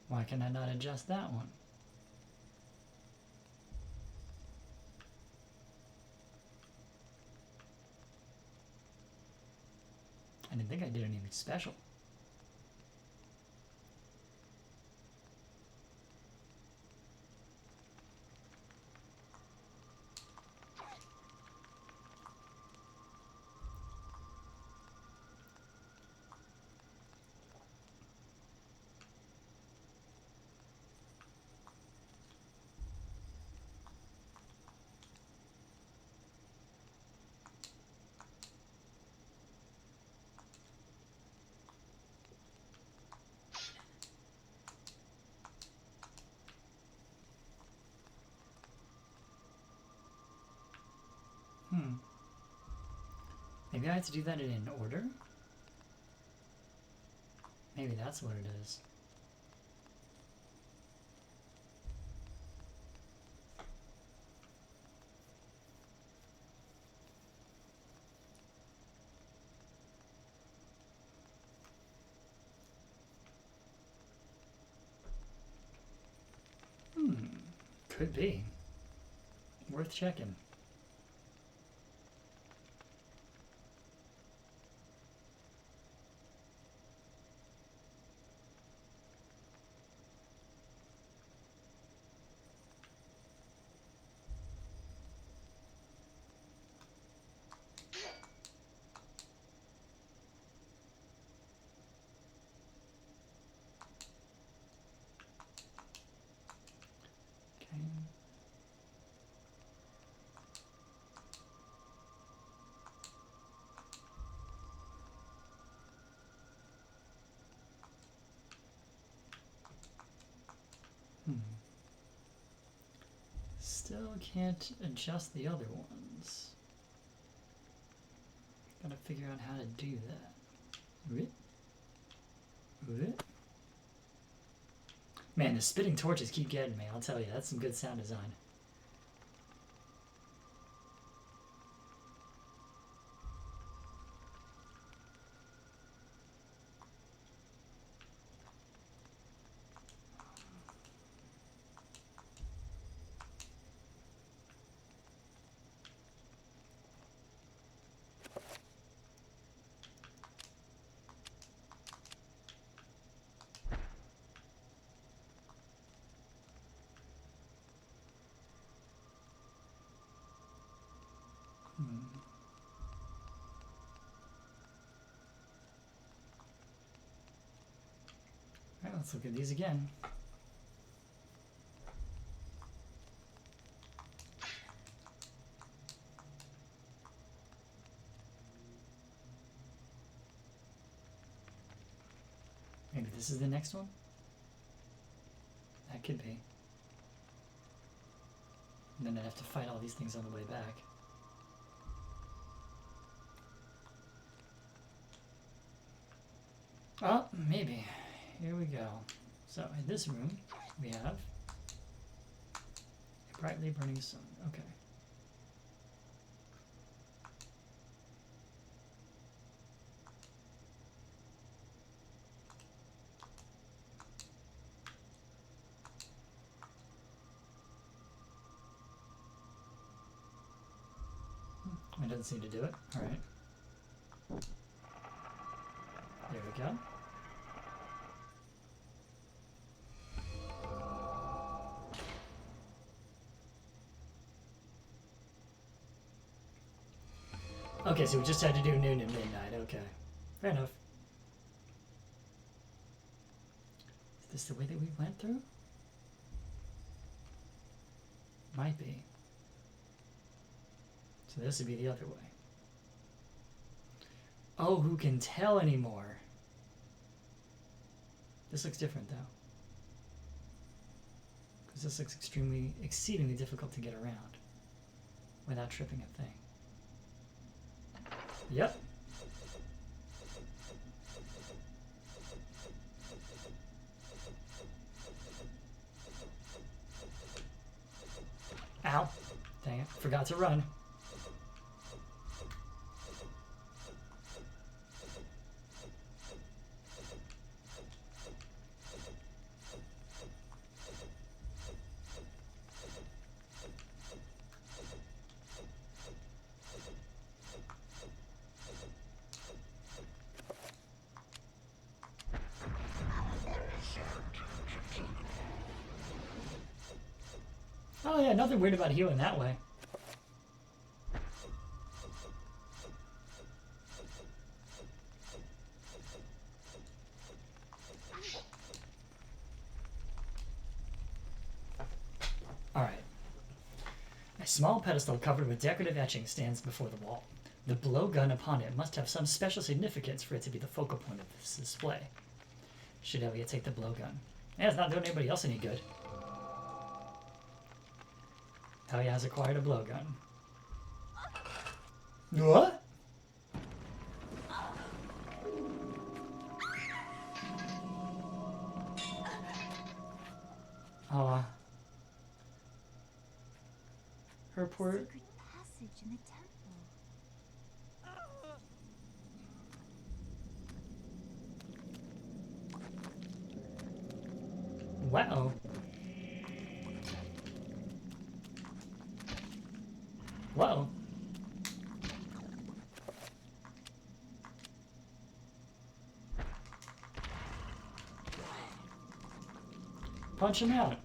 Why can I not adjust that one? I didn't think I did anything special. Maybe I have to do that in order? Maybe that's what it is. Could be. Worth checking. Okay. Still can't adjust the other ones. Gotta figure out how to do that. Man, the spitting torches keep getting me, I'll tell you. That's some good sound design. Alright, let's look at these again. Maybe this is the next one? That could be. And then I'd have to fight all these things on the way back. Oh, maybe. Here we go. So, in this room, we have a brightly burning sun. Okay. It doesn't seem to do it. Alright. There we go. Okay, so we just had to do noon and midnight. Okay. Fair enough. Is this the way that we went through? Might be. So this would be the other way. Oh, who can tell anymore? This looks different, though. Because this looks exceedingly difficult to get around without tripping a thing. Yep. Ow. Dang it. Forgot to run. Oh yeah, nothing weird about healing that way. Alright. A small pedestal covered with decorative etchings stands before the wall. The blowgun upon it must have some special significance for it to be the focal point of this display. Should Elliot take the blowgun? Yeah, it's not doing anybody else any good. Talia has acquired a blowgun. What? report. Secret passage in the temple. Wow. Whoa. Punch him out.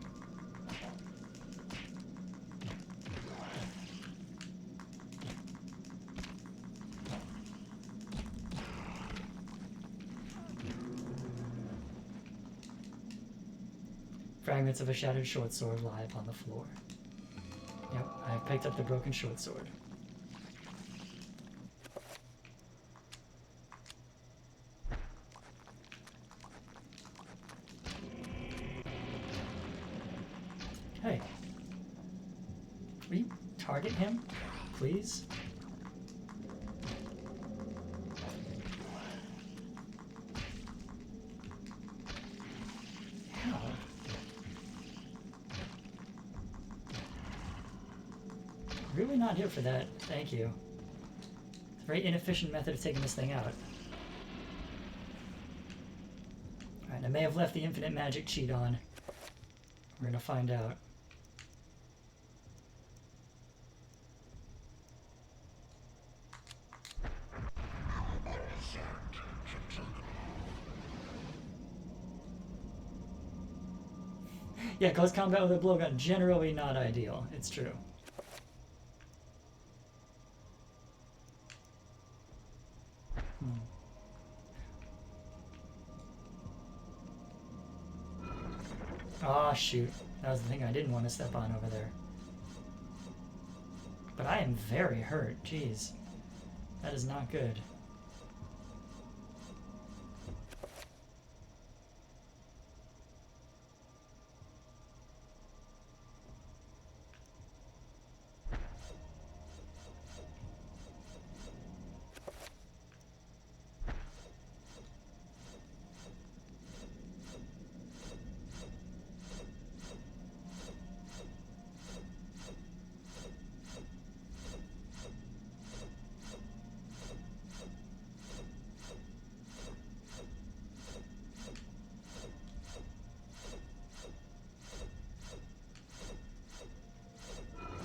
Fragments of a shattered short sword lie upon the floor. Yep, I have picked up the broken short sword. Hey. Will you target him, please? Ow. Really not here for that. Thank you. It's a very inefficient method of taking this thing out. Alright, I may have left the infinite magic cheat on. We're gonna find out. Yeah, close combat with a blowgun, generally not ideal. It's true. Oh, shoot. That was the thing I didn't want to step on over there. But I am very hurt. Jeez. That is not good.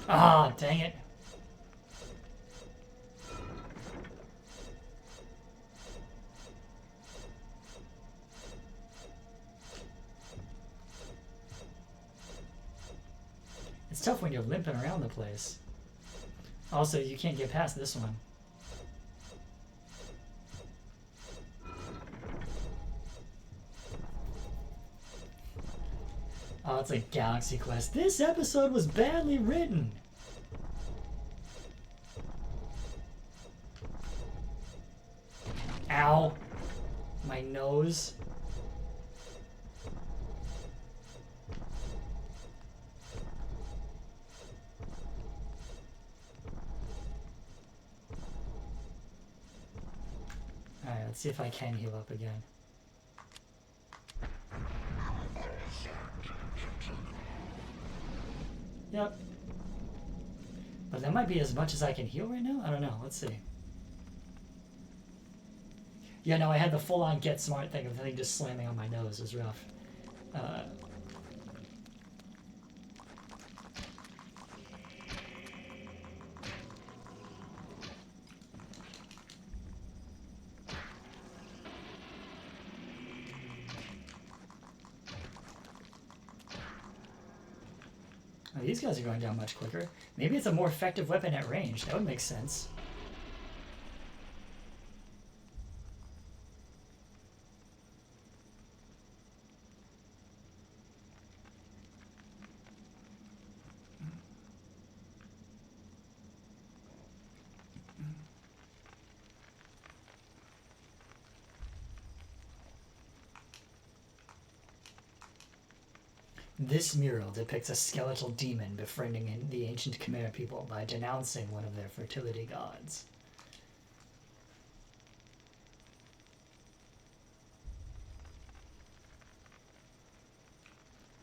Ah, dang it. It's tough when you're limping around the place. Also, you can't get past this one. Oh, it's a Galaxy Quest. This episode was badly written. Ow. My nose. Alright, let's see if I can heal up again. Yep. But that might be as much as I can heal right now? I don't know. Let's see. Yeah, no, I had the full-on get smart thing of the thing just slamming on my nose. It was rough. Oh, these guys are going down much quicker. Maybe it's a more effective weapon at range. That would make sense. This mural depicts a skeletal demon befriending the ancient Khmer people by denouncing one of their fertility gods.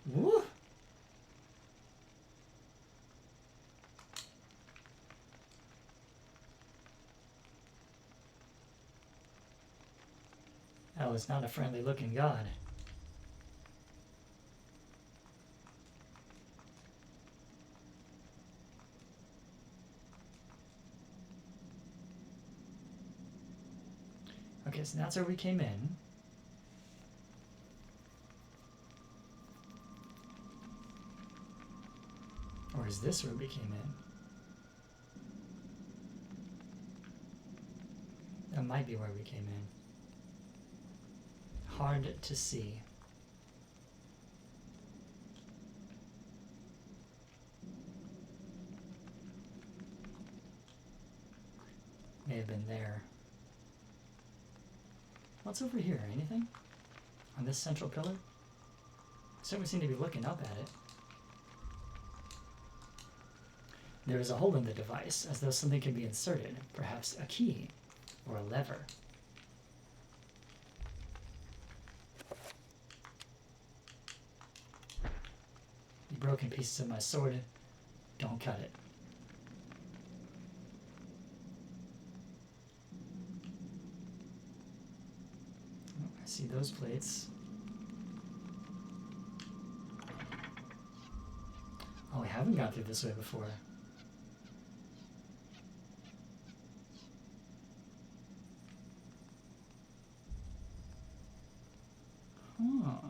Woo! Well, it's not a friendly-looking god. Okay, so that's where we came in. Or is this where we came in? That might be where we came in. Hard to see. May have been there. What's over here? Anything? On this central pillar? So we seem to be looking up at it. There is a hole in the device, as though something can be inserted. Perhaps a key or a lever. The broken pieces of my sword don't cut it. Oh, I see those plates. Oh, we haven't gone through this way before. Huh.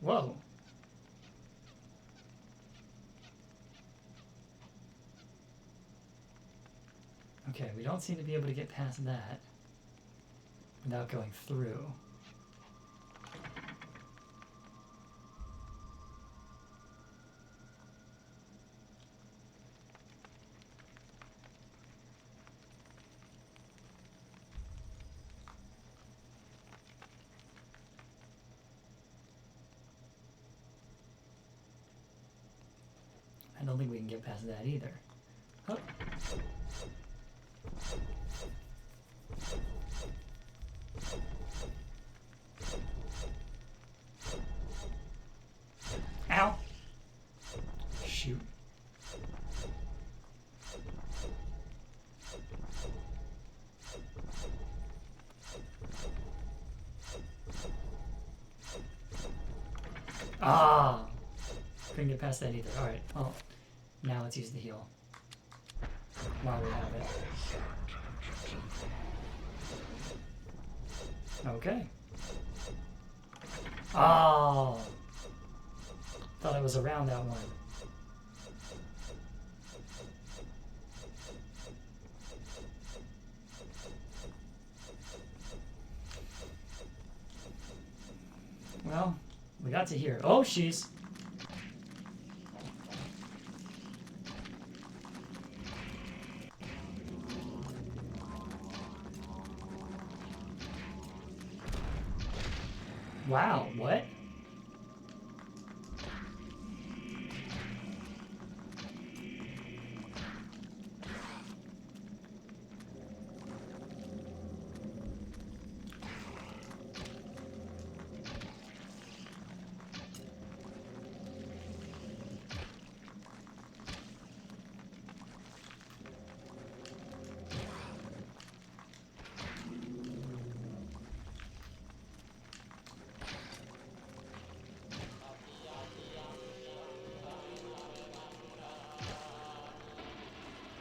Whoa. Okay, we don't seem to be able to get past that without going through. I don't think we can get past that either. Oh. Ow! Shoot. Ah! Couldn't get past that either. Alright, well, now let's use the heal. While we have it. Okay. Oh! Thought I was around that one. Well, we got to here. Oh, she's... Wow, what?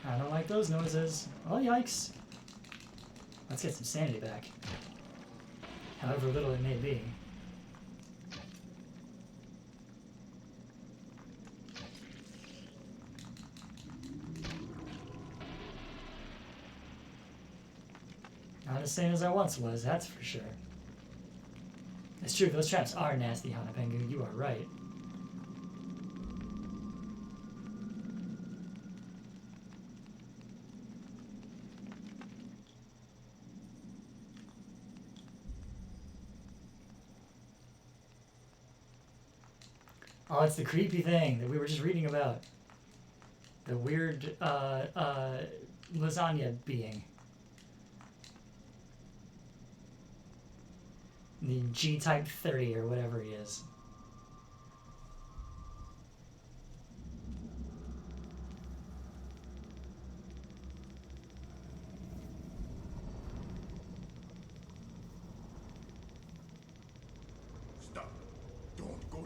I don't like those noises. Oh, yikes. Let's get some sanity back. However little it may be. Not as sane as I once was, that's for sure. It's true, those traps are nasty, Hanapengu. You are right. Oh, it's the creepy thing that we were just reading about. The weird, lasagna being. The G-Type 30 or whatever he is.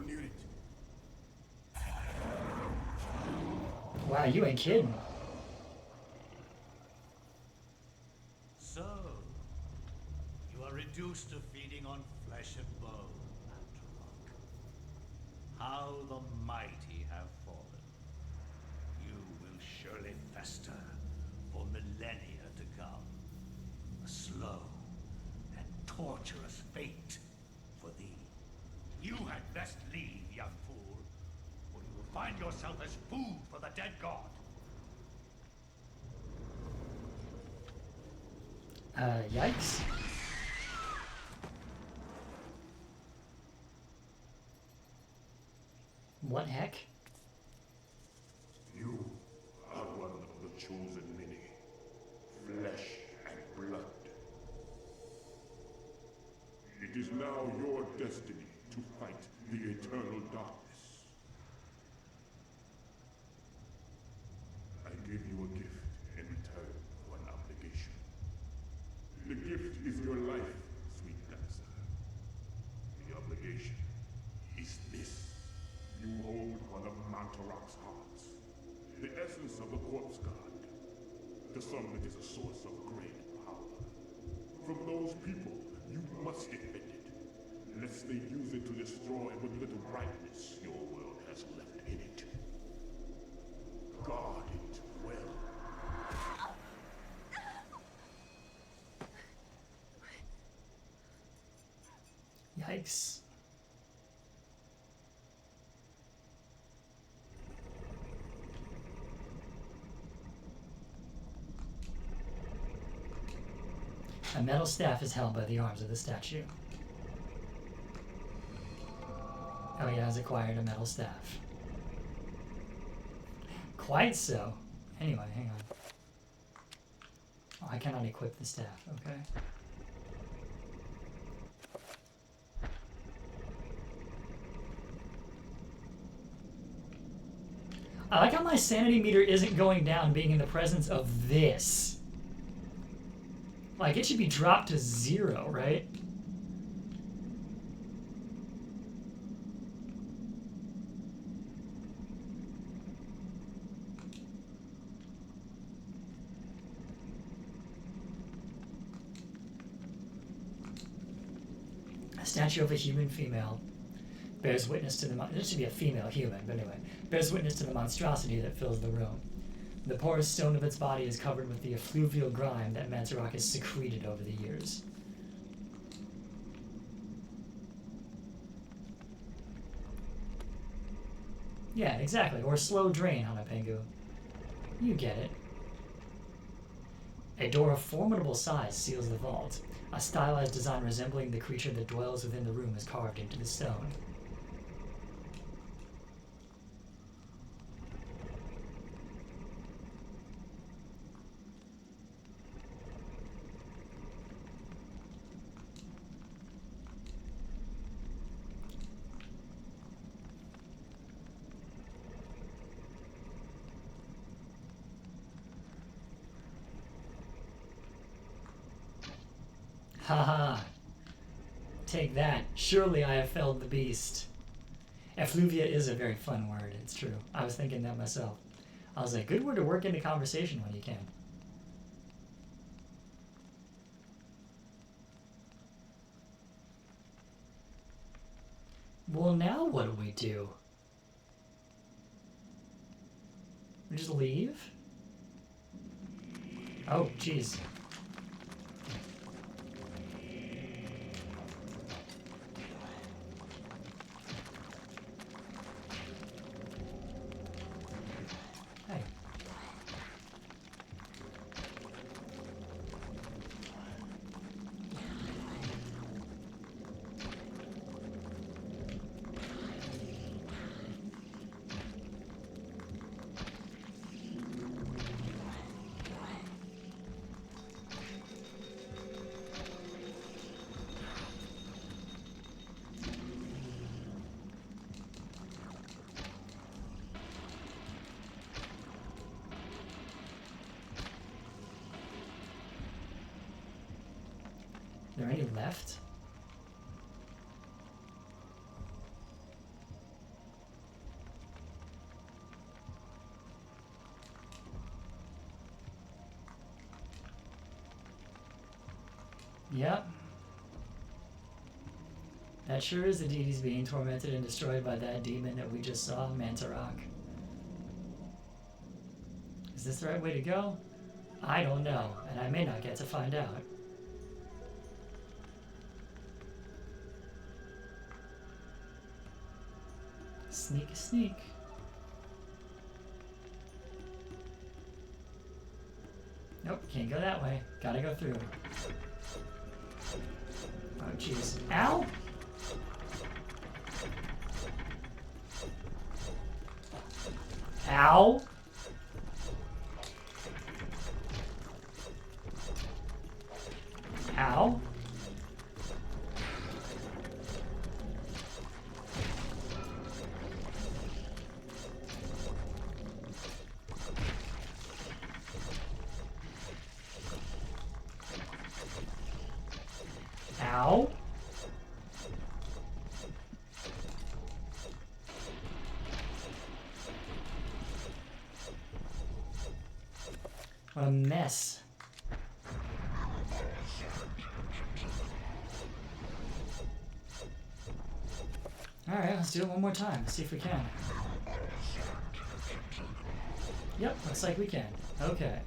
near it. Wow, you ain't kidding. So, you are reduced to feeding on flesh and bone, Antarok. How the mighty have fallen. You will surely fester for millennia to come. A slow and torturous fate for thee. You had best leave, young fool, or you will find yourself as food for the dead god. Yikes. What heck? You are one of the chosen many. Flesh and blood. It is now your destiny to fight the eternal darkness. I give you a gift in return for an obligation. The gift is your life, sweet dancer. The obligation is this. You hold one of Mantarok's hearts. The essence of the corpse god. The sun that is a source of great power. From those people, you must defend it, lest they use it to destroy what little brightness your world has left in it. Guard it well. Yikes. A metal staff is held by the arms of the statue. Oh, he has acquired a metal staff. Quite so. Anyway, hang on. Oh, I cannot equip the staff, okay. I like how my sanity meter isn't going down being in the presence of this. Like, it should be dropped to 0, right? A statue of a human female bears witness to the... This should be a female human, but anyway. Bears witness to the monstrosity that fills the room. The porous stone of its body is covered with the effluvial grime that Mantarok has secreted over the years. Yeah, exactly. Or slow drain, Hanapengu. You get it. A door of formidable size seals the vault. A stylized design resembling the creature that dwells within the room is carved into the stone. Haha. Take that. Surely I have felled the beast. Effluvia is a very fun word, it's true. I was thinking that myself. I was like, good word to work into conversation when you can. Well, now what do we do? We just leave? Oh, jeez. Hey. Are there any left? Yep. That sure is the deities being tormented and destroyed by that demon that we just saw, Mantarok. Is this the right way to go? I don't know, and I may not get to find out. Sneak, sneak. Nope, can't go that way. Gotta go through. Oh, jeez. Ow! Ow! Ow! Ow! What a mess. Alright, let's do it one more time. See if we can. Yep, looks like we can. Okay.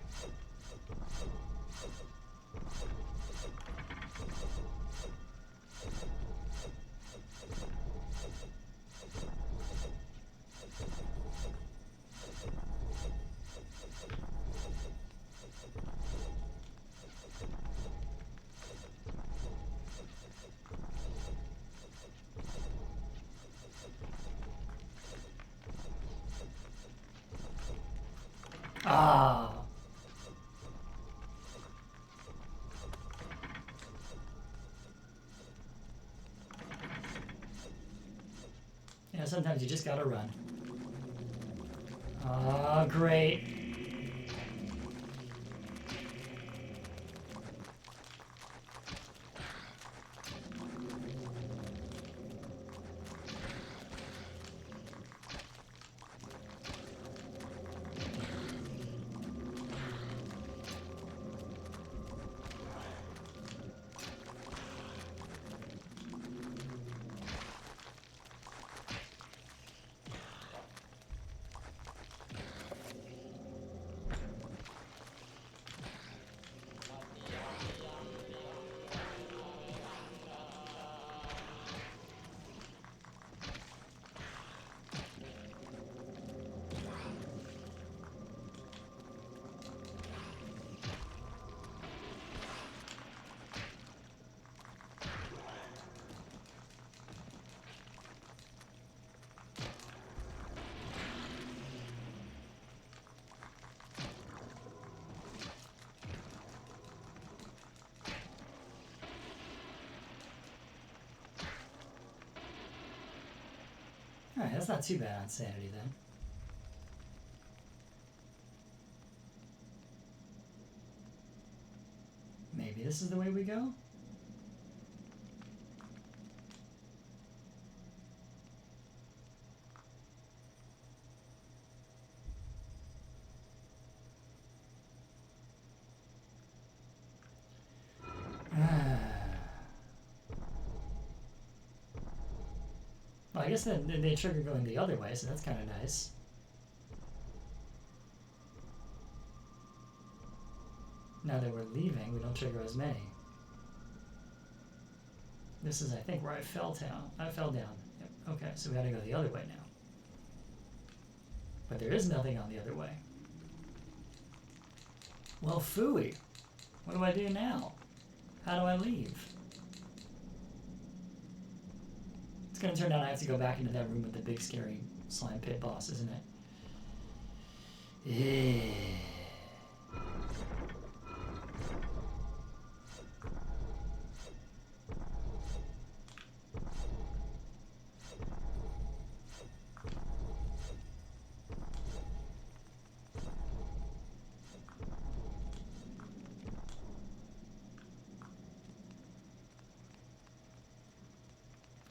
Ah. Yeah, sometimes you just gotta run. Ah, great. Alright, that's not too bad on sanity then. Maybe this is the way we go? Well, I guess then they trigger going the other way, so that's kind of nice. Now that we're leaving, we don't trigger as many. This is, I think, where I fell down. Yep. Okay, so we gotta go the other way now. But there is nothing on the other way. Well, phooey. What do I do now? How do I leave? It's gonna turn out I have to go back into that room with the big scary slime pit boss, isn't it? Yeah.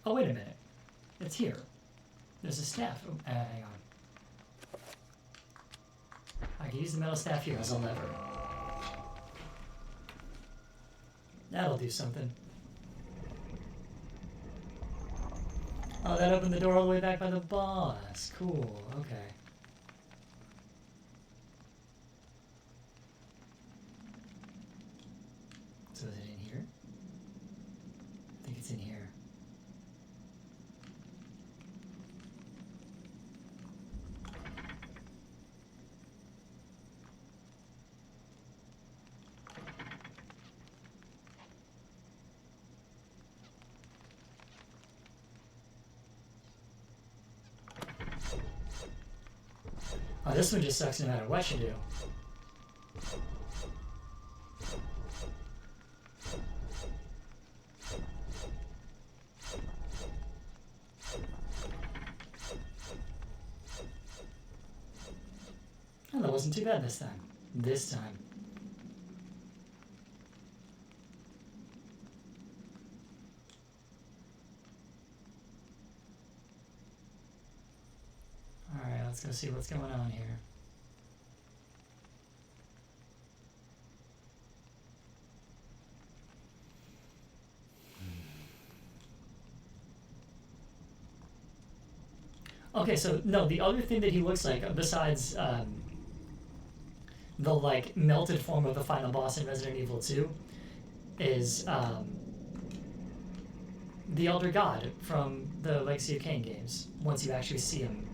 Oh, wait a minute. It's here. There's a staff. Oh, hang on. I can use the metal staff here as a lever. That'll do something. Oh, that opened the door all the way back by the boss. Cool, okay. So is it in here? I think it's in here. Oh, this one just sucks no matter what you do. Oh, that wasn't too bad this time. This time. Alright, let's go see what's going on here. Okay, so, no, the other thing that he looks like, besides the, like, melted form of the final boss in Resident Evil 2, is the Elder God from the Legacy of Kain games, once you actually see him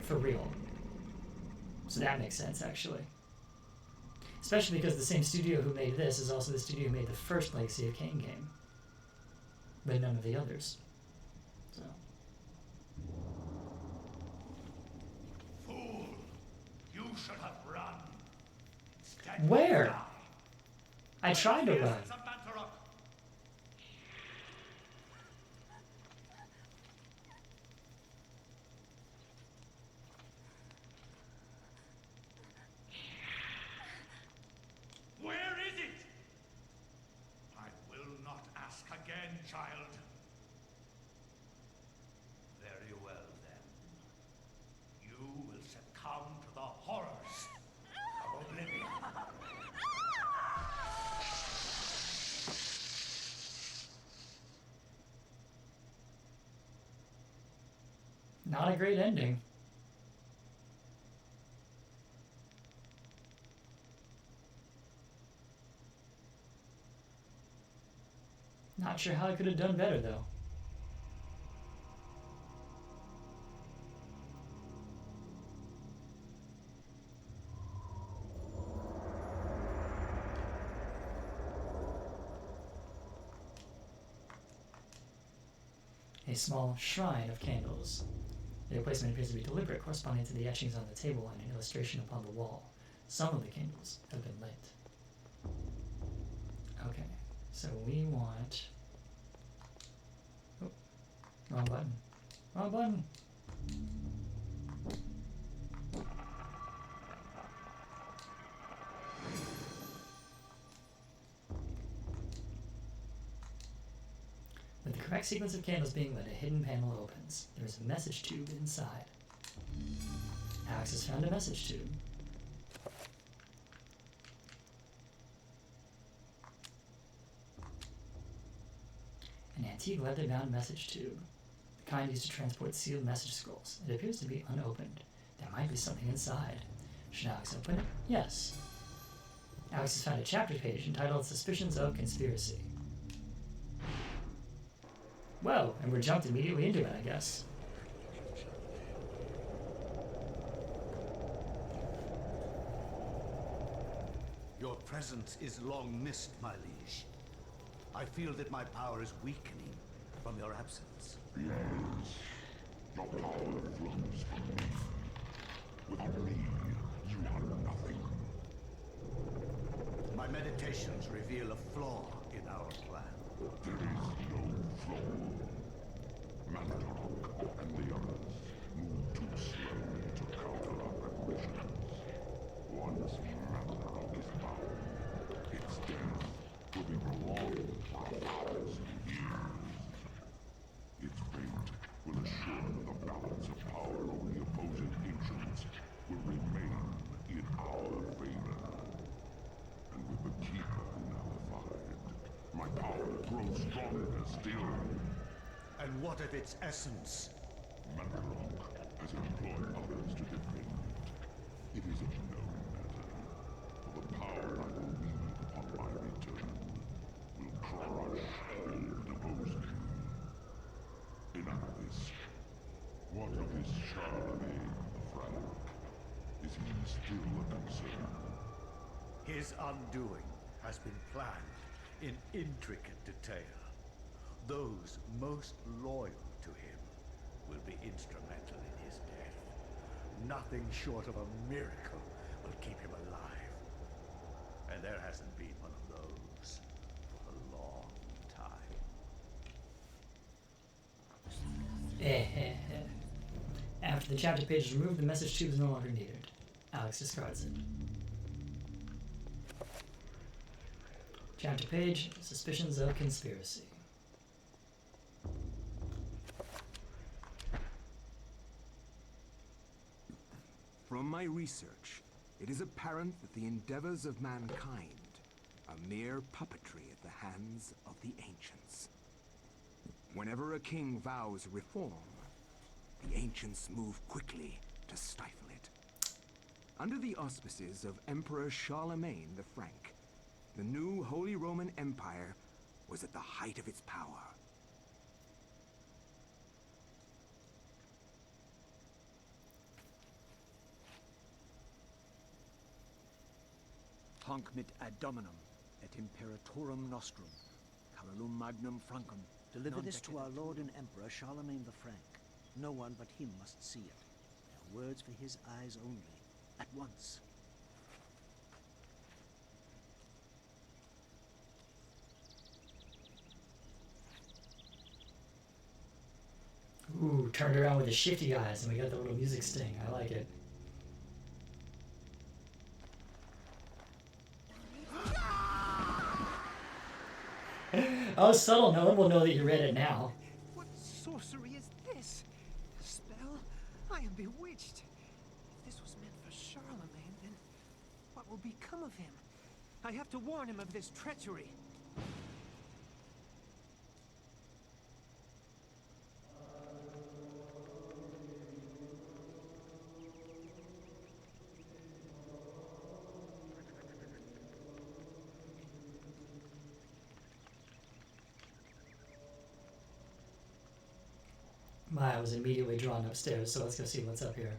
for real. So that makes sense, actually. Especially because the same studio who made this is also the studio who made the first Legacy of Kain game. But none of the others. So. Fool! You should have run. Instead Where? you died. I tried to run. Where is it? I will not ask again, child. Very well, then. You will succumb to the horrors of oblivion. Not a great ending. Not sure how I could have done better, though. A small shrine of candles. Their placement appears to be deliberate, corresponding to the etchings on the table and an illustration upon the wall. Some of the candles have been lit. Okay, so we want... Oh, wrong button. Wrong button! With the correct sequence of candles being lit, a hidden panel opens. There is a message tube inside. Alex has found a message tube. An antique leather-bound message tube. The kind used to transport sealed message scrolls. It appears to be unopened. There might be something inside. Should Alex open it? Yes. Alex has found a chapter page entitled Suspicions of Conspiracy. Well, and we're jumped immediately into it, I guess. Your presence is long missed, my liege. I feel that my power is weakening from your absence. Yes, your power flows from me. Without me, you are nothing. My meditations reveal a flaw in our plan. There is no flaw. Mandarok and the others move too slowly to counter our preparations. Once Mandarok is bound, its death will be prolonged for 1,000 years. Its fate will assure the balance of power over the opposing ancients will remain in our favor. And with the Keeper nullified, my power grow stronger still. And what of its essence? Mandarok has employed others to defend it. It is a known matter. For the power I will wield upon my return will crush all that oppose me. Enough of this. What of this Charlemagne the Frank? Is he still a concern? His undoing has been planned in intricate detail. Those most loyal to him will be instrumental in his death. Nothing short of a miracle will keep him alive. And there hasn't been one of those for a long time. After the chapter page is removed, the message tube is no longer needed. Alex discards it. Chapter page, suspicions of conspiracy. From my research, it is apparent that the endeavors of mankind are mere puppetry at the hands of the ancients. Whenever a king vows reform, the ancients move quickly to stifle it. Under the auspices of Emperor Charlemagne the Frank, the new Holy Roman Empire was at the height of its power. Hanc mit ad dominum et imperatorum nostrum, carolum magnum francum. Deliver this to our Lord and Emperor Charlemagne the Frank. No one but him must see it. They are words for his eyes only. At once. Ooh, turned around with the shifty eyes and we got the little music sting. I like it. Oh, subtle. No one will know that you read it now. What sorcery is this? A spell? I am bewitched. If this was meant for Charlemagne, then what will become of him? I have to warn him of this treachery. I was immediately drawn upstairs, so let's go see what's up here.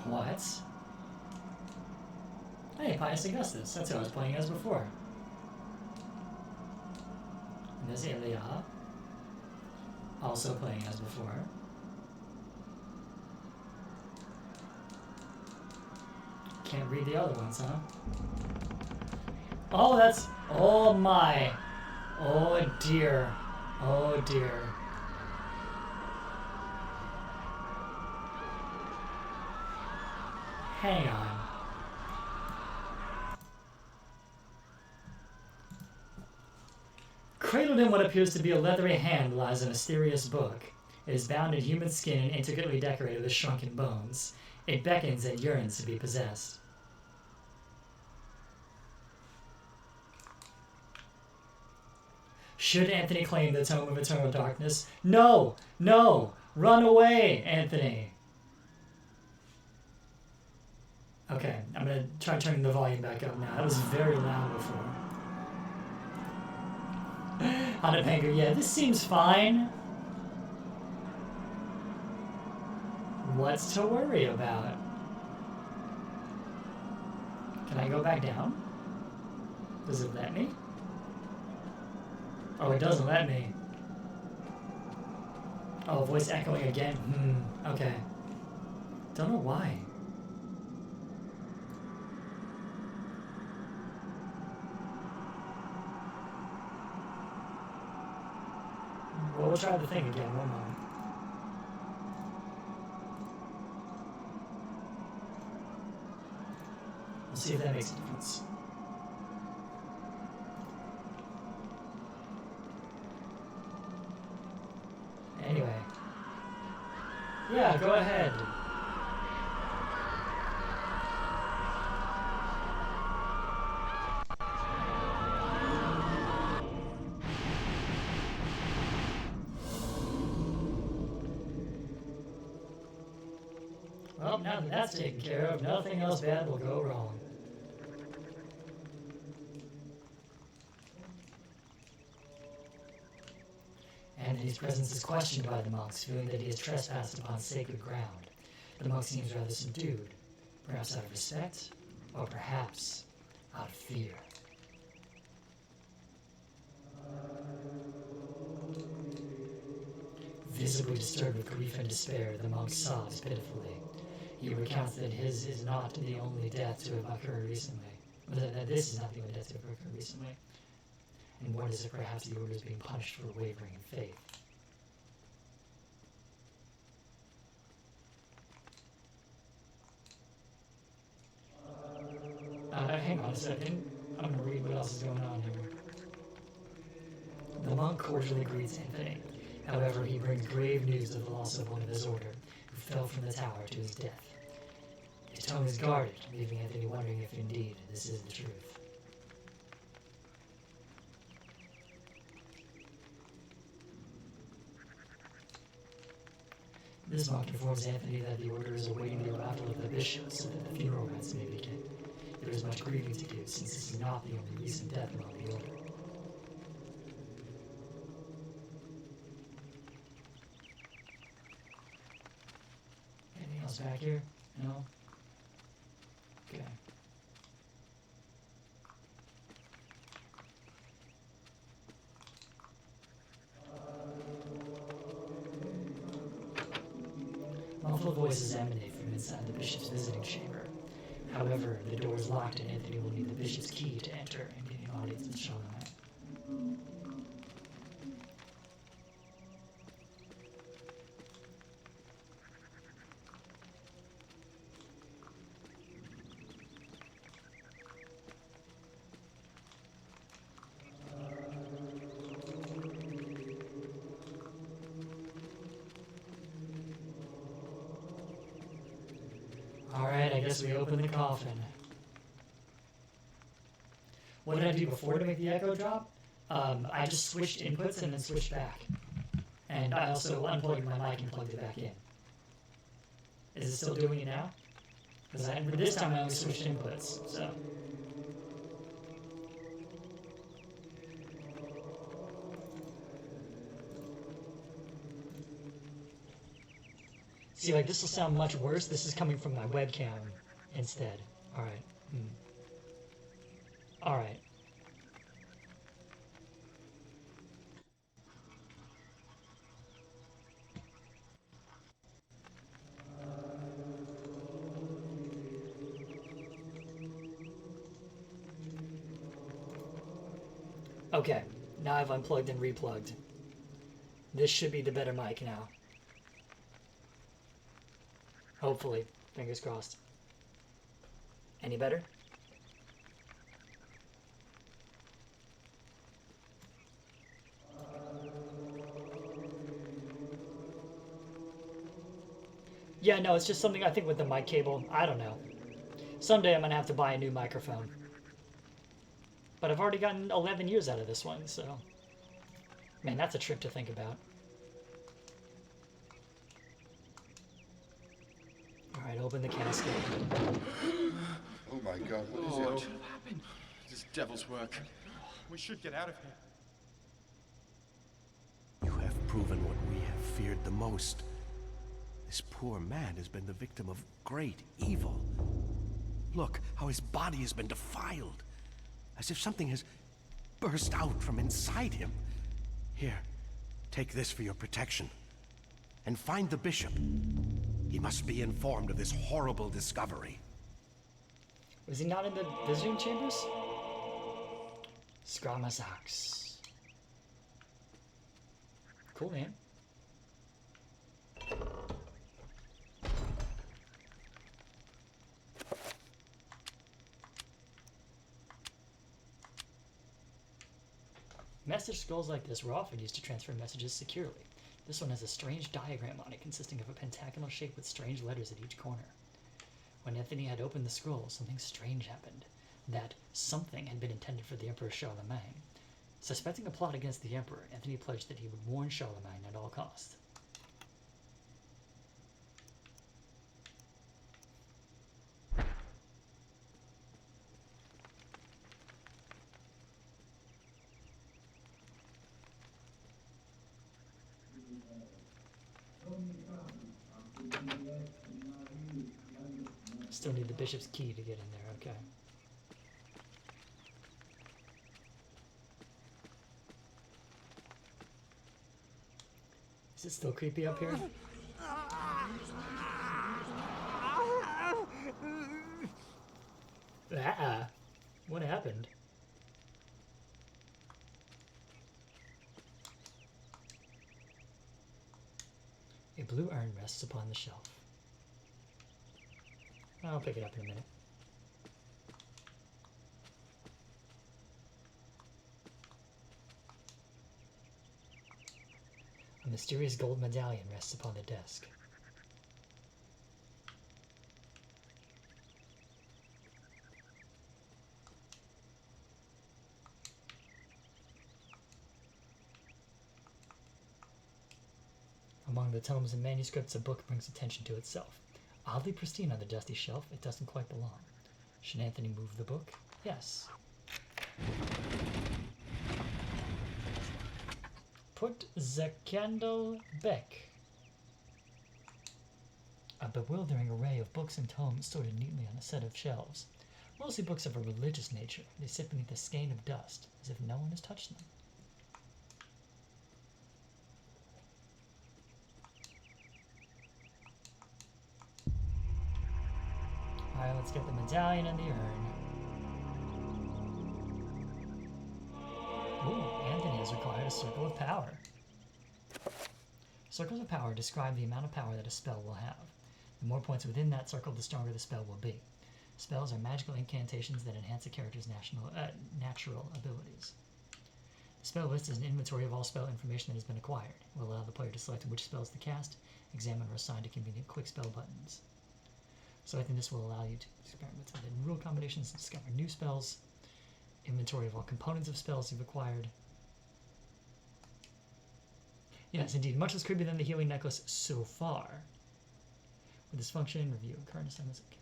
What? Hey, Pius Augustus. That's who I was playing as before. And there's Elia. Also playing as before. Can't read the other ones, huh? Oh, that's... Oh, my. Oh, dear. Oh, dear. Hang on. Cradled in what appears to be a leathery hand lies a mysterious book. It is bound in human skin and intricately decorated with shrunken bones. It beckons and yearns to be possessed. Should Anthony claim the Tome of Eternal Darkness? No! No! Run away, Anthony! Okay, I'm gonna try turning the volume back up now. That was very loud before. Hanapanger, yeah, this seems fine. What's to worry about? Can I go back down? Does it let me? Oh, it doesn't let me. Oh, voice echoing again. Okay. Don't know why. Well, we'll try the thing again. One moment. We'll see if that makes a difference. Yeah, go ahead. Well, now that that's taken care of, nothing else bad will go wrong. Anthony's presence is questioned by the monks, feeling that he has trespassed upon sacred ground. The monk seems rather subdued, perhaps out of respect, or perhaps out of fear. Visibly disturbed with grief and despair, the monk sobs pitifully. He recounts that his is not the only death to have occurred recently. That this is not the only death to have occurred recently. And wonders if perhaps the order is being punished for wavering in faith. Hang on a second. I'm going to read what else is going on here. The monk cordially greets Anthony. However, he brings grave news of the loss of one of his order, who fell from the tower to his death. His tone is guarded, leaving Anthony wondering if indeed this is the truth. This monk informs Anthony that the order is awaiting the arrival of the bishop so that the funeral rites may begin. There is much grieving to do, since this is not the only recent death among the order. Anything else back here? No? Okay. Muffled voices emanate from inside the bishop's visiting chamber. However, the door is locked and Anthony will need the bishop's key to enter and gain an audience with Charlemagne. Alright, I guess we open the coffin. What did I do before to make the echo drop? I just switched inputs and then switched back. And I also unplugged my mic and plugged it back in. Is it still doing it now? Because this time I only switched inputs, so. See, like, this will sound much worse. This is coming from my webcam instead. Alright. Alright. Okay, now I've unplugged and replugged. This should be the better mic now. Hopefully. Fingers crossed. Any better? Yeah, no, it's just something I think with the mic cable. I don't know. Someday I'm going to have to buy a new microphone. But I've already gotten 11 years out of this one, so... Man, that's a trip to think about. Alright, open the casket. Oh my god, what is What it? happened? This devil's work. We should get out of here. You have proven what we have feared the most. This poor man has been the victim of great evil. Look how his body has been defiled, as if something has burst out from inside him. Here, take this for your protection. And find the bishop. He must be informed of this horrible discovery. Was he not in the visiting chambers? Scarmasax. Cool, man. Message scrolls like this were often used to transfer messages securely. This one has a strange diagram on it consisting of a pentagonal shape with strange letters at each corner. When Anthony had opened the scroll, something strange happened. That something had been intended for the Emperor Charlemagne. Suspecting a plot against the Emperor, Anthony pledged that he would warn Charlemagne at all costs. Still need the bishop's key to get in there, okay. Is it still creepy up here? What happened? A blue urn rests upon the shelf. I'll pick it up in a minute. A mysterious gold medallion rests upon the desk. Among the tomes and manuscripts, a book brings attention to itself. Oddly pristine on the dusty shelf, it doesn't quite belong. Should Anthony move the book? Yes. Put the candle back. A bewildering array of books and tomes sorted neatly on a set of shelves. Mostly books of a religious nature. They sit beneath a skein of dust, as if no one has touched them. Alright, let's get the medallion and the urn. Ooh, Anthony has acquired a circle of power. Circles of power describe the amount of power that a spell will have. The more points within that circle, the stronger the spell will be. Spells are magical incantations that enhance a character's natural abilities. The spell list is an inventory of all spell information that has been acquired. It will allow the player to select which spells to cast, examine, or assign to convenient quick spell buttons. So I think this will allow you to experiment with rule combinations and discover new spells. Inventory of all components of spells you've acquired. Yes, indeed, much less creepy than the healing necklace so far. With this function, review current assignments. Okay,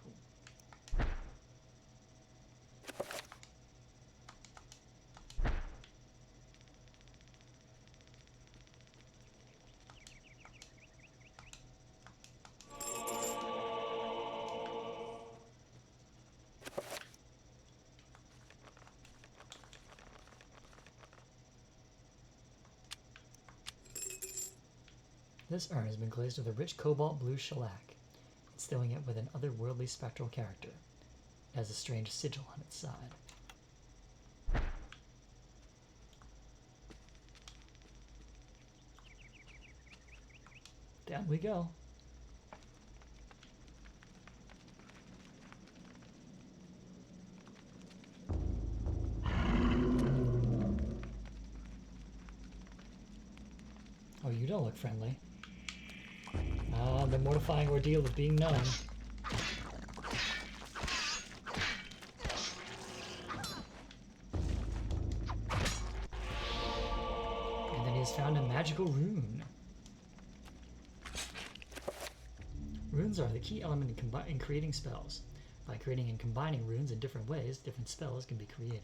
cool. This urn has been glazed with a rich cobalt blue shellac, instilling it with an otherworldly spectral character. It has a strange sigil on its side. Down we go. Oh, you don't look friendly. Ah, the mortifying ordeal of being known. And then he has found a magical rune. Runes are the key element in creating spells. By creating and combining runes in different ways, different spells can be created.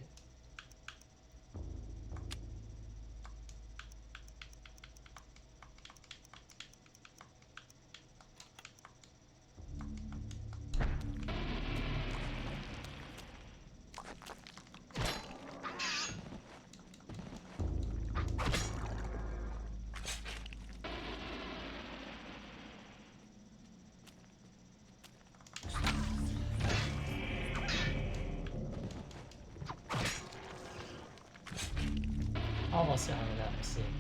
Almost out without him seeing me.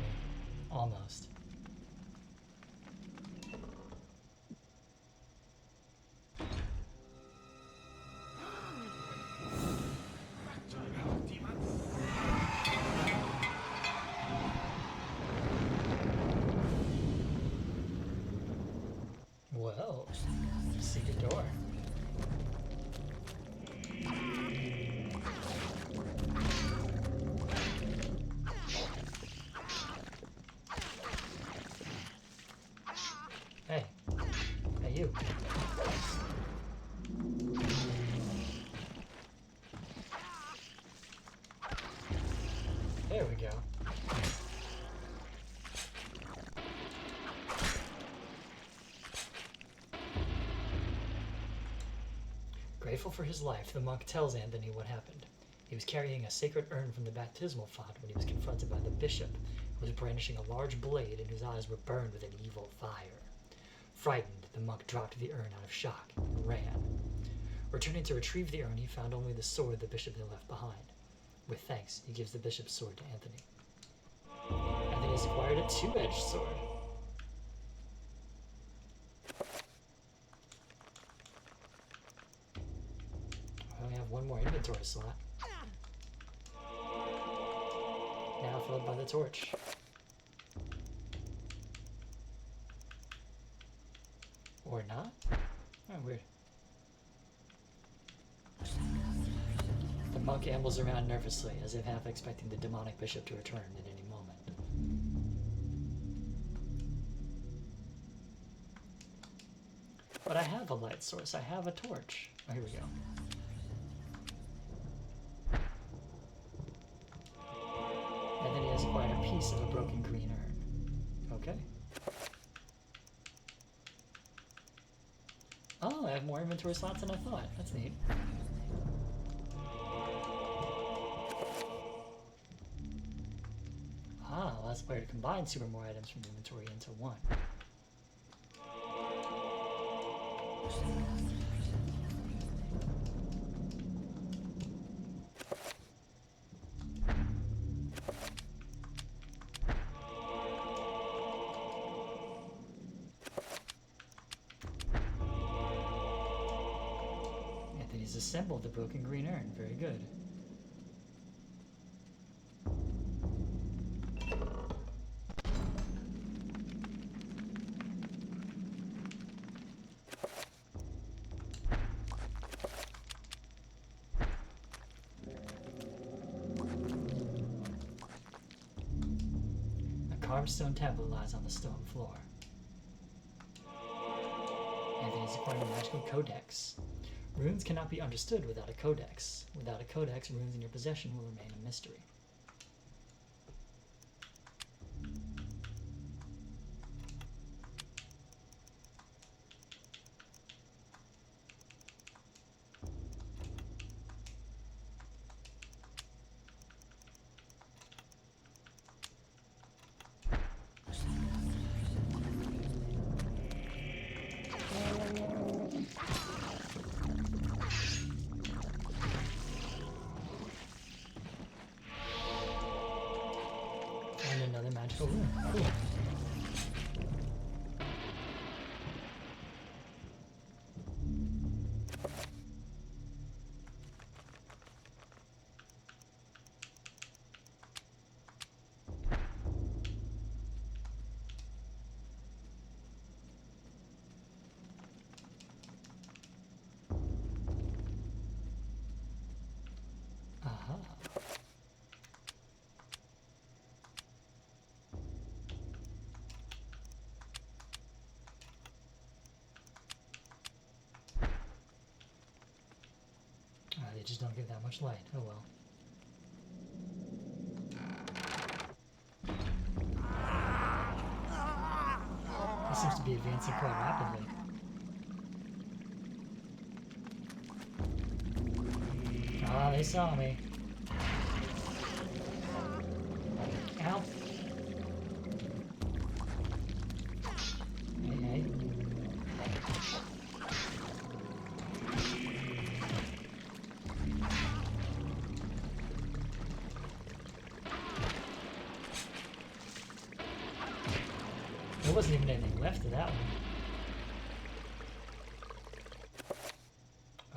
Almost. Secret door. Hey. Hey, you. There we go. Grateful for his life, the monk tells Anthony what happened. He was carrying a sacred urn from the baptismal font when he was confronted by the bishop, who was brandishing a large blade and whose eyes were burned with an evil fire. Frightened, the monk dropped the urn out of shock and ran. Returning to retrieve the urn, he found only the sword the bishop had left behind. With thanks, he gives the bishop's sword to Anthony. Anthony has acquired a two-edged sword. I only have one more inventory slot. Now filled by the torch. Or not? Oh, weird. The monk ambles around nervously, as if half expecting the demonic bishop to return at any moment. But I have a light source. I have a torch. Oh, here we go. And then he has quite a piece of a broken green urn. Okay. Oh, I have more inventory slots than I thought. That's neat. Ah, well, that's a way to combine two or more items from the inventory into one. Anthony's assembled the broken green urn. Very good. Carved stone tablet lies on the stone floor. Anthony's acquired a magical codex. Runes cannot be understood without a codex. Without a codex, runes in your possession will remain a mystery. And another magical rune. Cool. Aha. They just don't give that much light. Oh well. He seems to be advancing quite rapidly. Ah, they saw me. Ow. Hey, hey. There wasn't even anything left of that one.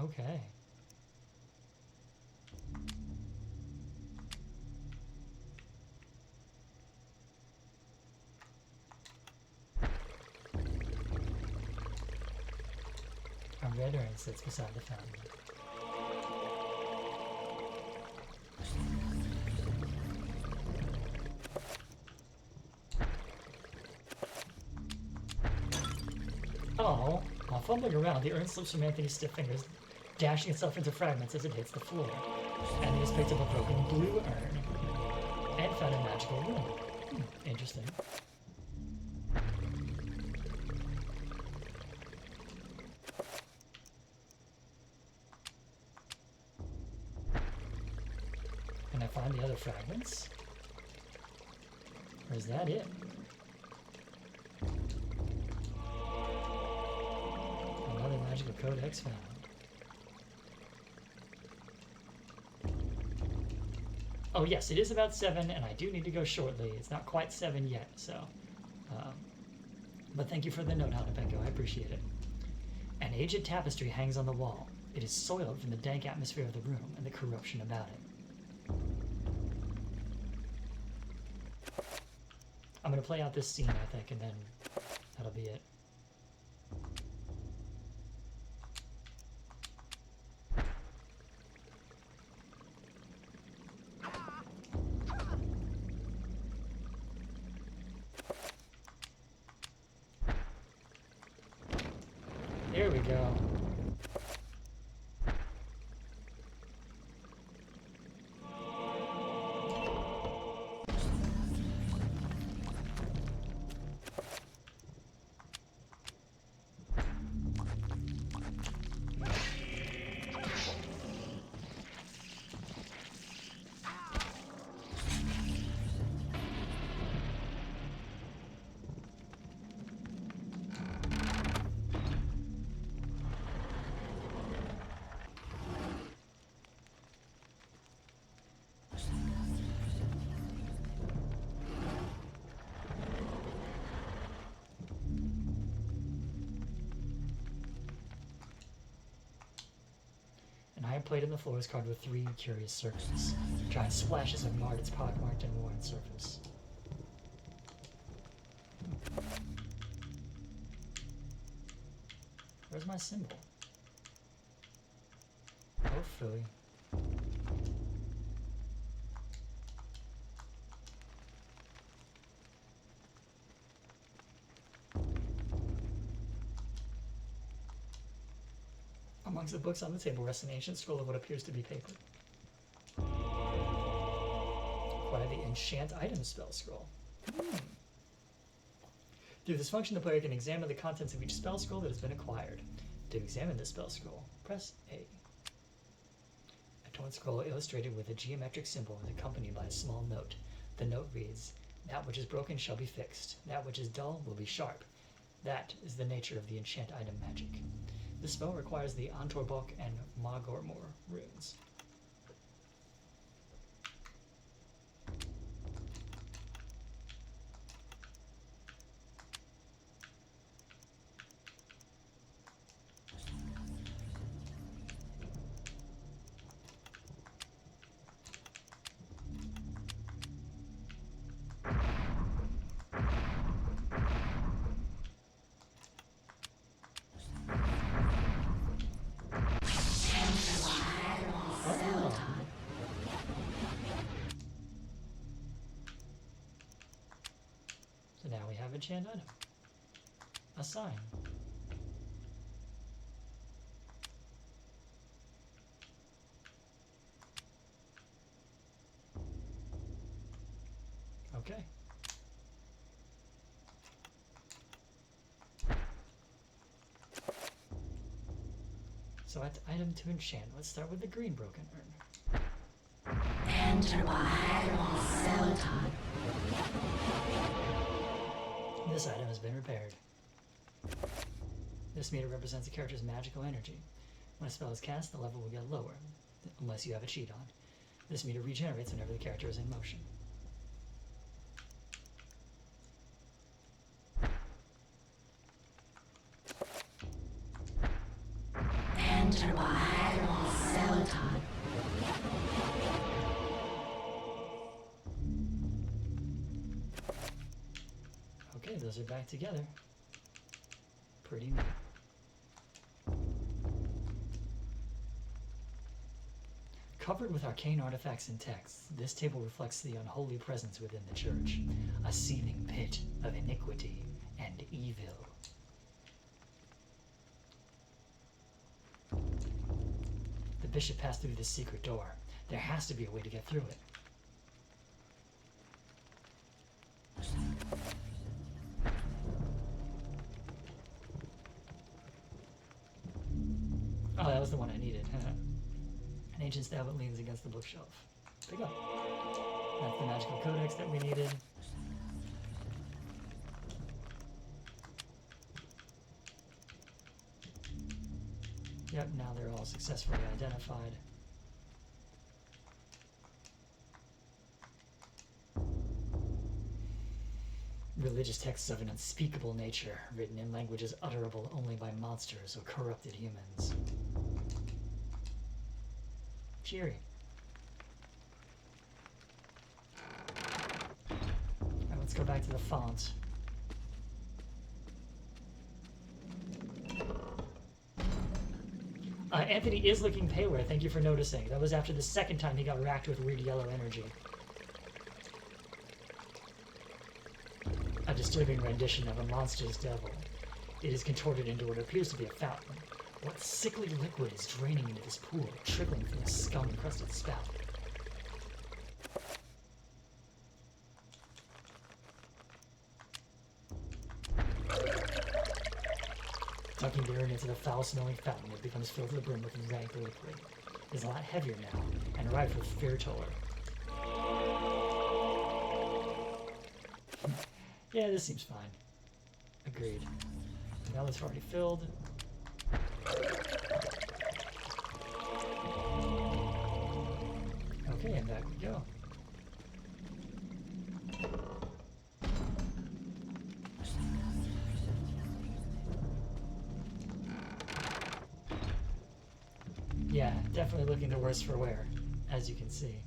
Okay. round red urn sits beside the fountain. Oh, while fumbling around, the urn slips from Anthony's stiff fingers, dashing itself into fragments as it hits the floor. Anthony has picked up a broken blue urn and found a magical room. Interesting. Can I find the other fragments? Or is that it? Another magical codex found. Oh yes, it is about 7, and I do need to go shortly. It's not quite 7 yet, so... but thank you for the note, Hanapenko. I appreciate it. An aged tapestry hangs on the wall. It is soiled from the dank atmosphere of the room and the corruption about it. I'm going to play out this scene, I think, and then that'll be it. There we go. Plate on the floor is carved with 3 curious circles. Giant splashes have marred its pockmarked and worn surface. Where's my symbol? Hopefully. Amongst the books on the table rests an ancient scroll of what appears to be paper. Acquire the enchant item spell scroll. Through this function, the player can examine the contents of each spell scroll that has been acquired. To examine the spell scroll, press A. A torn scroll illustrated with a geometric symbol is accompanied by a small note. The note reads, "That which is broken shall be fixed. That which is dull will be sharp. That is the nature of the enchant item magic." The spell requires the Antorbok and Magormor runes. Enchant item. A sign. Okay. So that's item to enchant. Let's start with the green broken urn. Enter by This item has been repaired. This meter represents a character's magical energy. When a spell is cast, the level will get lower, unless you have a cheat on. This meter regenerates whenever the character is in motion. Enter by Selton. Okay, those are back together. Pretty neat. Covered with arcane artifacts and texts, this table reflects the unholy presence within the church, a seething pit of iniquity and evil. The bishop passed through this secret door. There has to be a way to get through it. Oh, that was the one I needed. An ancient stablet leans against the bookshelf. Pick up. That's the magical codex that we needed. Yep, now they're all successfully identified. Religious texts of an unspeakable nature, written in languages utterable only by monsters or corrupted humans. Cheery. Alright, let's go back to the font. Anthony is looking paler, thank you for noticing. That was after the second time he got racked with weird yellow energy. A disturbing rendition of a monster's devil. It is contorted into what appears to be a fountain. What sickly liquid is draining into this pool, trickling from the scum-encrusted spout? Ducking the urine into the foul-smelling fountain, it becomes filled to the brim with rank liquid. It is a lot heavier now, and rife with fear toller. Yeah, this seems fine. Agreed. Now it's already filled. Okay, and back we go. Yeah, definitely looking the worse for wear, as you can see.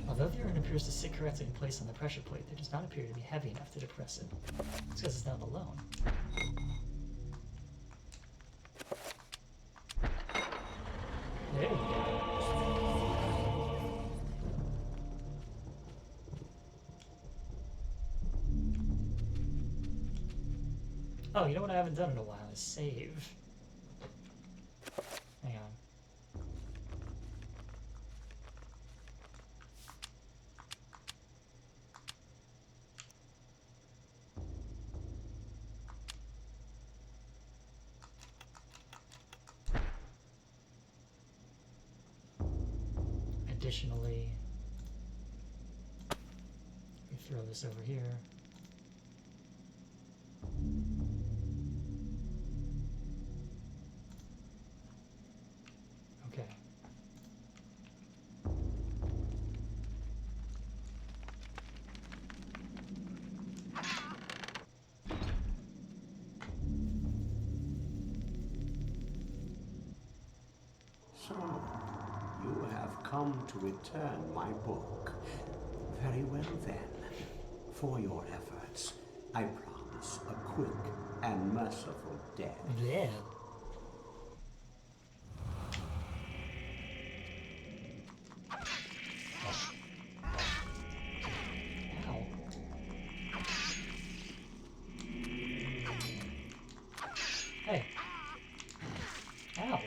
Although the urine appears to sit correctly in place on the pressure plate, there does not appear to be heavy enough to depress it. It's because it's not alone. There we go. Oh, you know what I haven't done in a while is save. Hang on. Additionally, we throw this over here. Okay. So, you have come to return my book. Very well then. For your efforts, I promise a quick and merciful death. Yeah. Ow. Hey. Ow.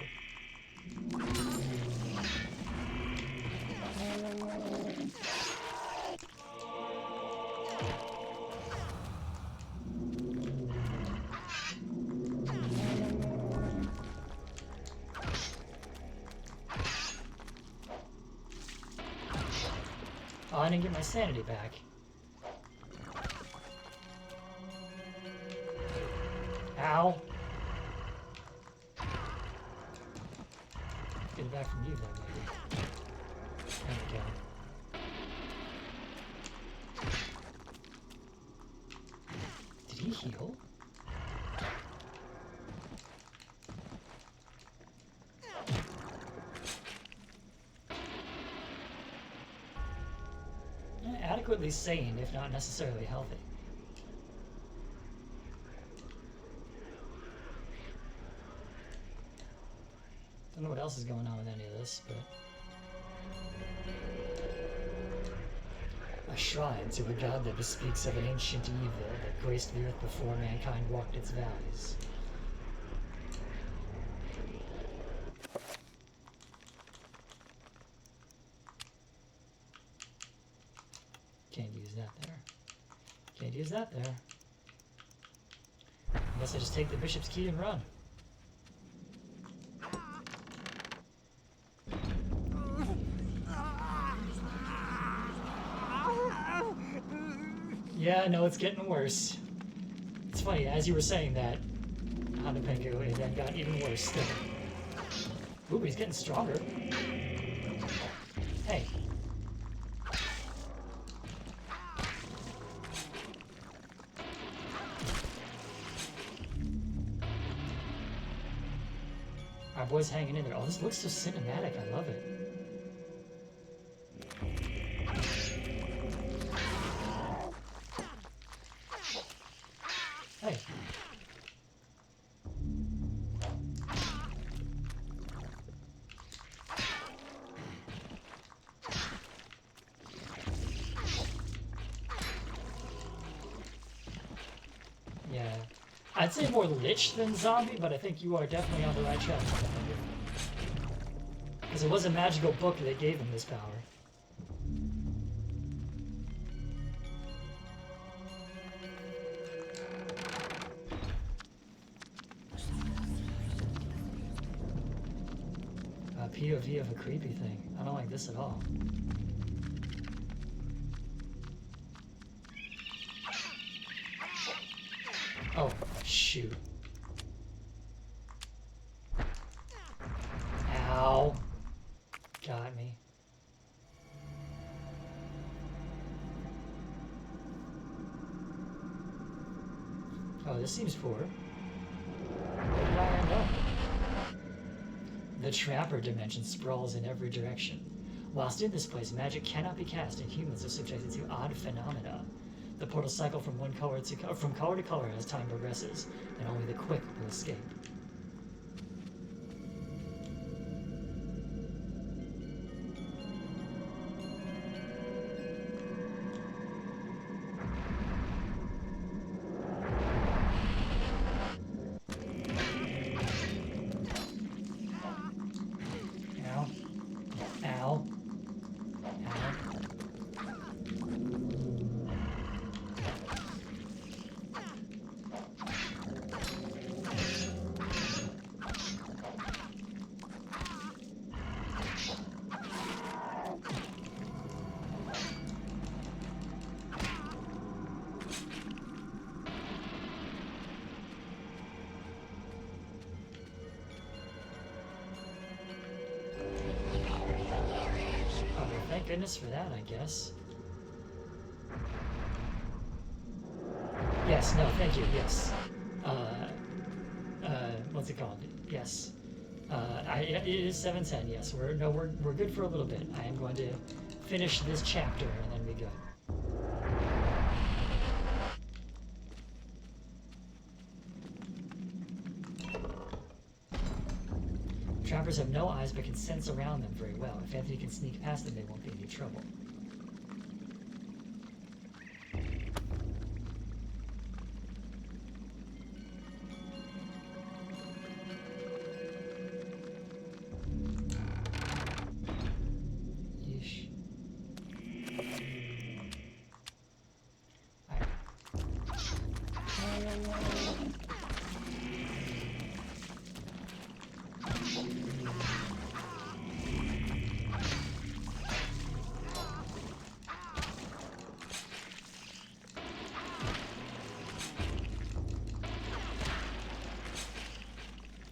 Oh, I didn't get my sanity back. Ow. Get it back from you then, maybe. There we go. Did he heal? Adequately sane, if not necessarily healthy. know what else is going on with any of this, but... A shrine to a god that bespeaks of an ancient evil that graced the earth before mankind walked its valleys. Can't use that there. Can't use that there. Unless I just take the bishop's key and run. Yeah, no, it's getting worse. It's funny, as you were saying that, Hanapenko, it then got even worse. Ooh, he's getting stronger. Hey. Our boy's hanging in there. Oh, this looks so cinematic. I love it. Hey. Yeah. I'd say more lich than zombie, but I think you are definitely on the right track. Because it was a magical book that gave him this power. POV of a creepy thing. I don't like this at all. Oh, shoot. Ow. Got me. Oh, this seems poor. Where did I end up? The Trapper dimension sprawls in every direction. Whilst in this place, magic cannot be cast and humans are subjected to odd phenomena. The portals cycle from color to color as time progresses, and only the quick will escape. Goodness for that, I guess. Yes, no, thank you, yes. What's it called? Yes. It is 7:10, yes. We're good for a little bit. I am going to finish this chapter and then be good. Trappers have no eyes but can sense around them very well. If Anthony can sneak past them, they won't be in any trouble. Yeesh.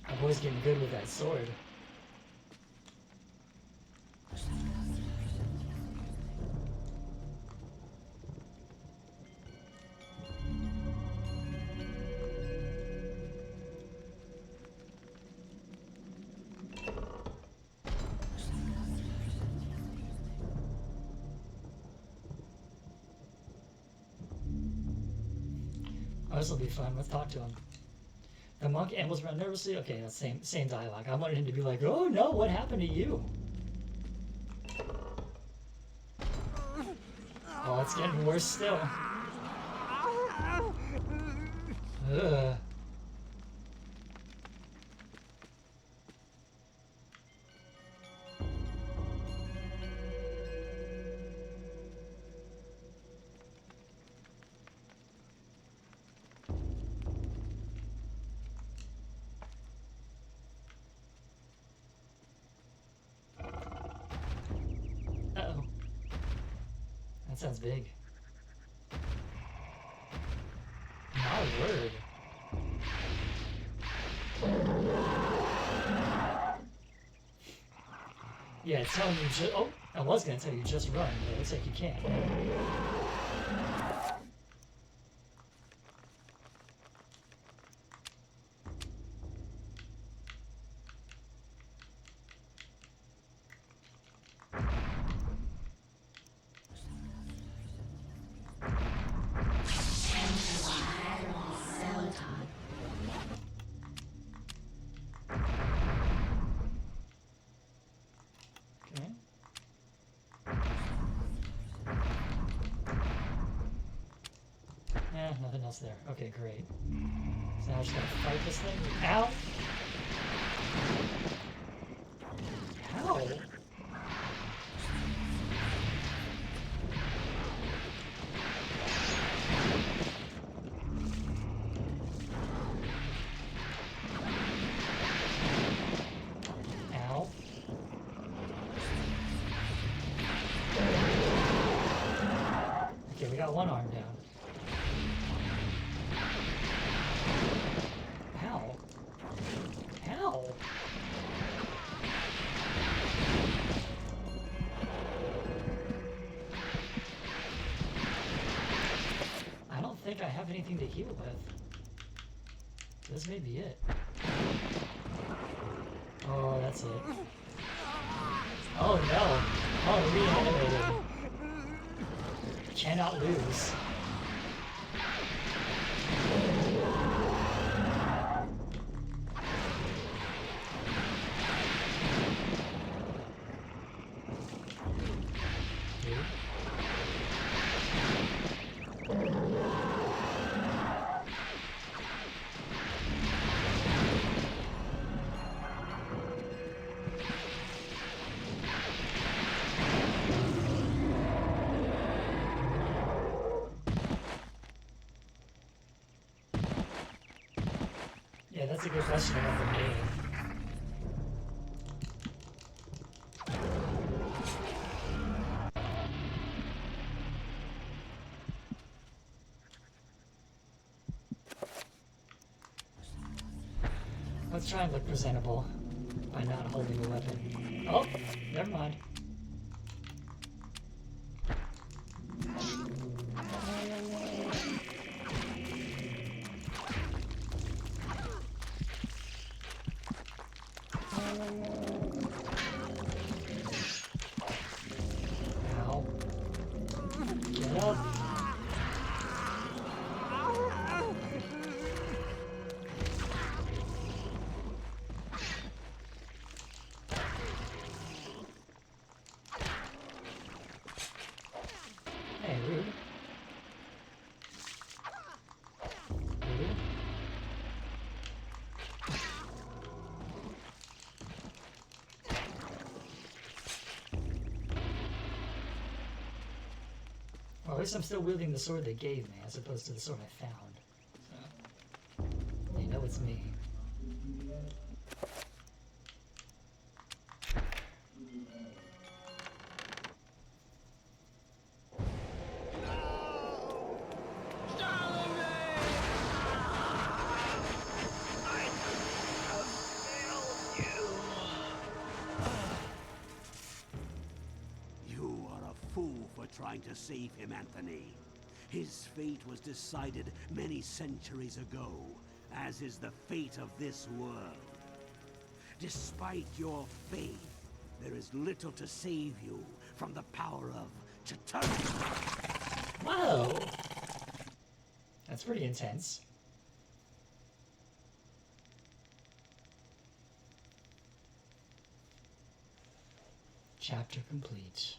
Our boy's getting good with that sword. Oh, this will be fun. Let's talk to him. The monk ambles around nervously. Okay, that's same dialogue. I wanted him to be like, "Oh no, what happened to you?" Oh, it's getting worse still. Ugh. Uh-oh. That sounds big. My word. Yeah, it's telling you just... Oh, I was going to tell you just run, but it looks like you can't. Okay. Nothing else there. Okay, great. So now I just gotta fight this thing. Ow! How? Ow. Okay, we got one arm down. How? How? I don't think I have anything to heal with. This may be it. Oh, that's it. Oh no! Oh, reanimated. Cannot lose. Yeah, that's a good question about the game. Let's try and look presentable by not holding a weapon. Oh, never mind. Ow. Get up. Hey, rude. Rude. Well, at least I'm still wielding the sword they gave me, as opposed to the sword I found. So, you know it's me. You are a fool for trying to save him, Anthony. His fate was decided many centuries ago, as is the fate of this world. Despite your faith, there is little to save you from the power of Chitauri. Whoa! That's pretty intense. Chapter complete.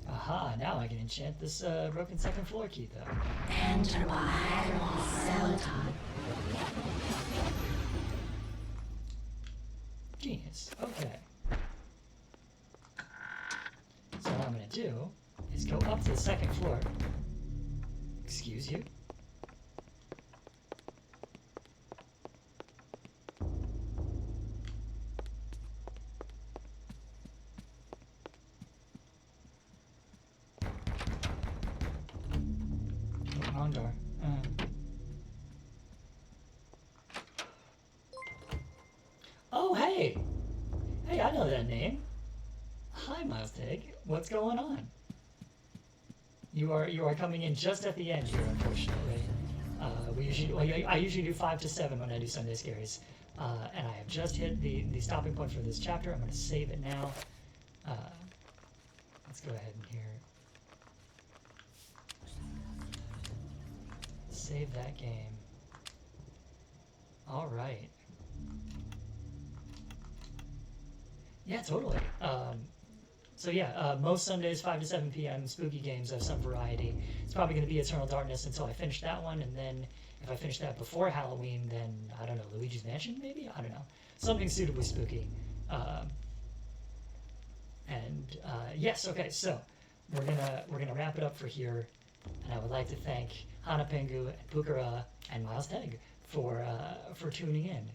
Aha, now I can enchant this broken second floor key though. Enter by Celadon. Genius. Okay. So what I'm gonna do is go up to the second floor. Excuse you. Wrong door. Oh, hey! Hey, I know that name. Hi, Miles Tig. What's going on? You are coming in just at the end here, unfortunately. I usually do 5 to 7 when I do Sunday Scaries. And I have just hit the stopping point for this chapter. I'm going to save it now. Let's go ahead and here. Save that game. All right. Yeah, totally. So yeah, most Sundays, 5 to 7 p.m., spooky games of some variety. It's probably going to be Eternal Darkness until I finish that one, and then if I finish that before Halloween, then, I don't know, Luigi's Mansion, maybe? I don't know. Something suitably spooky. Yes, okay, so we're gonna wrap it up for here, and I would like to thank Hana Pengu, and Pukara, and Miles Teg for tuning in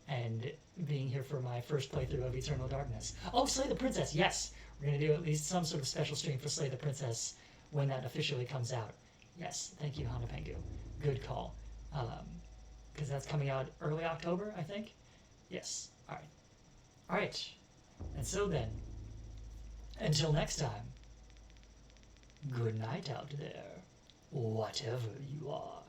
and being here for my first playthrough of Eternal Darkness. Oh, Slay the Princess, yes! We're going to do at least some sort of special stream for Slay the Princess when that officially comes out. Yes, thank you, Hana Pengu. Good call. Because that's coming out early October, I think? Yes, alright. Alright, and so then, until next time, good night out there, whatever you are.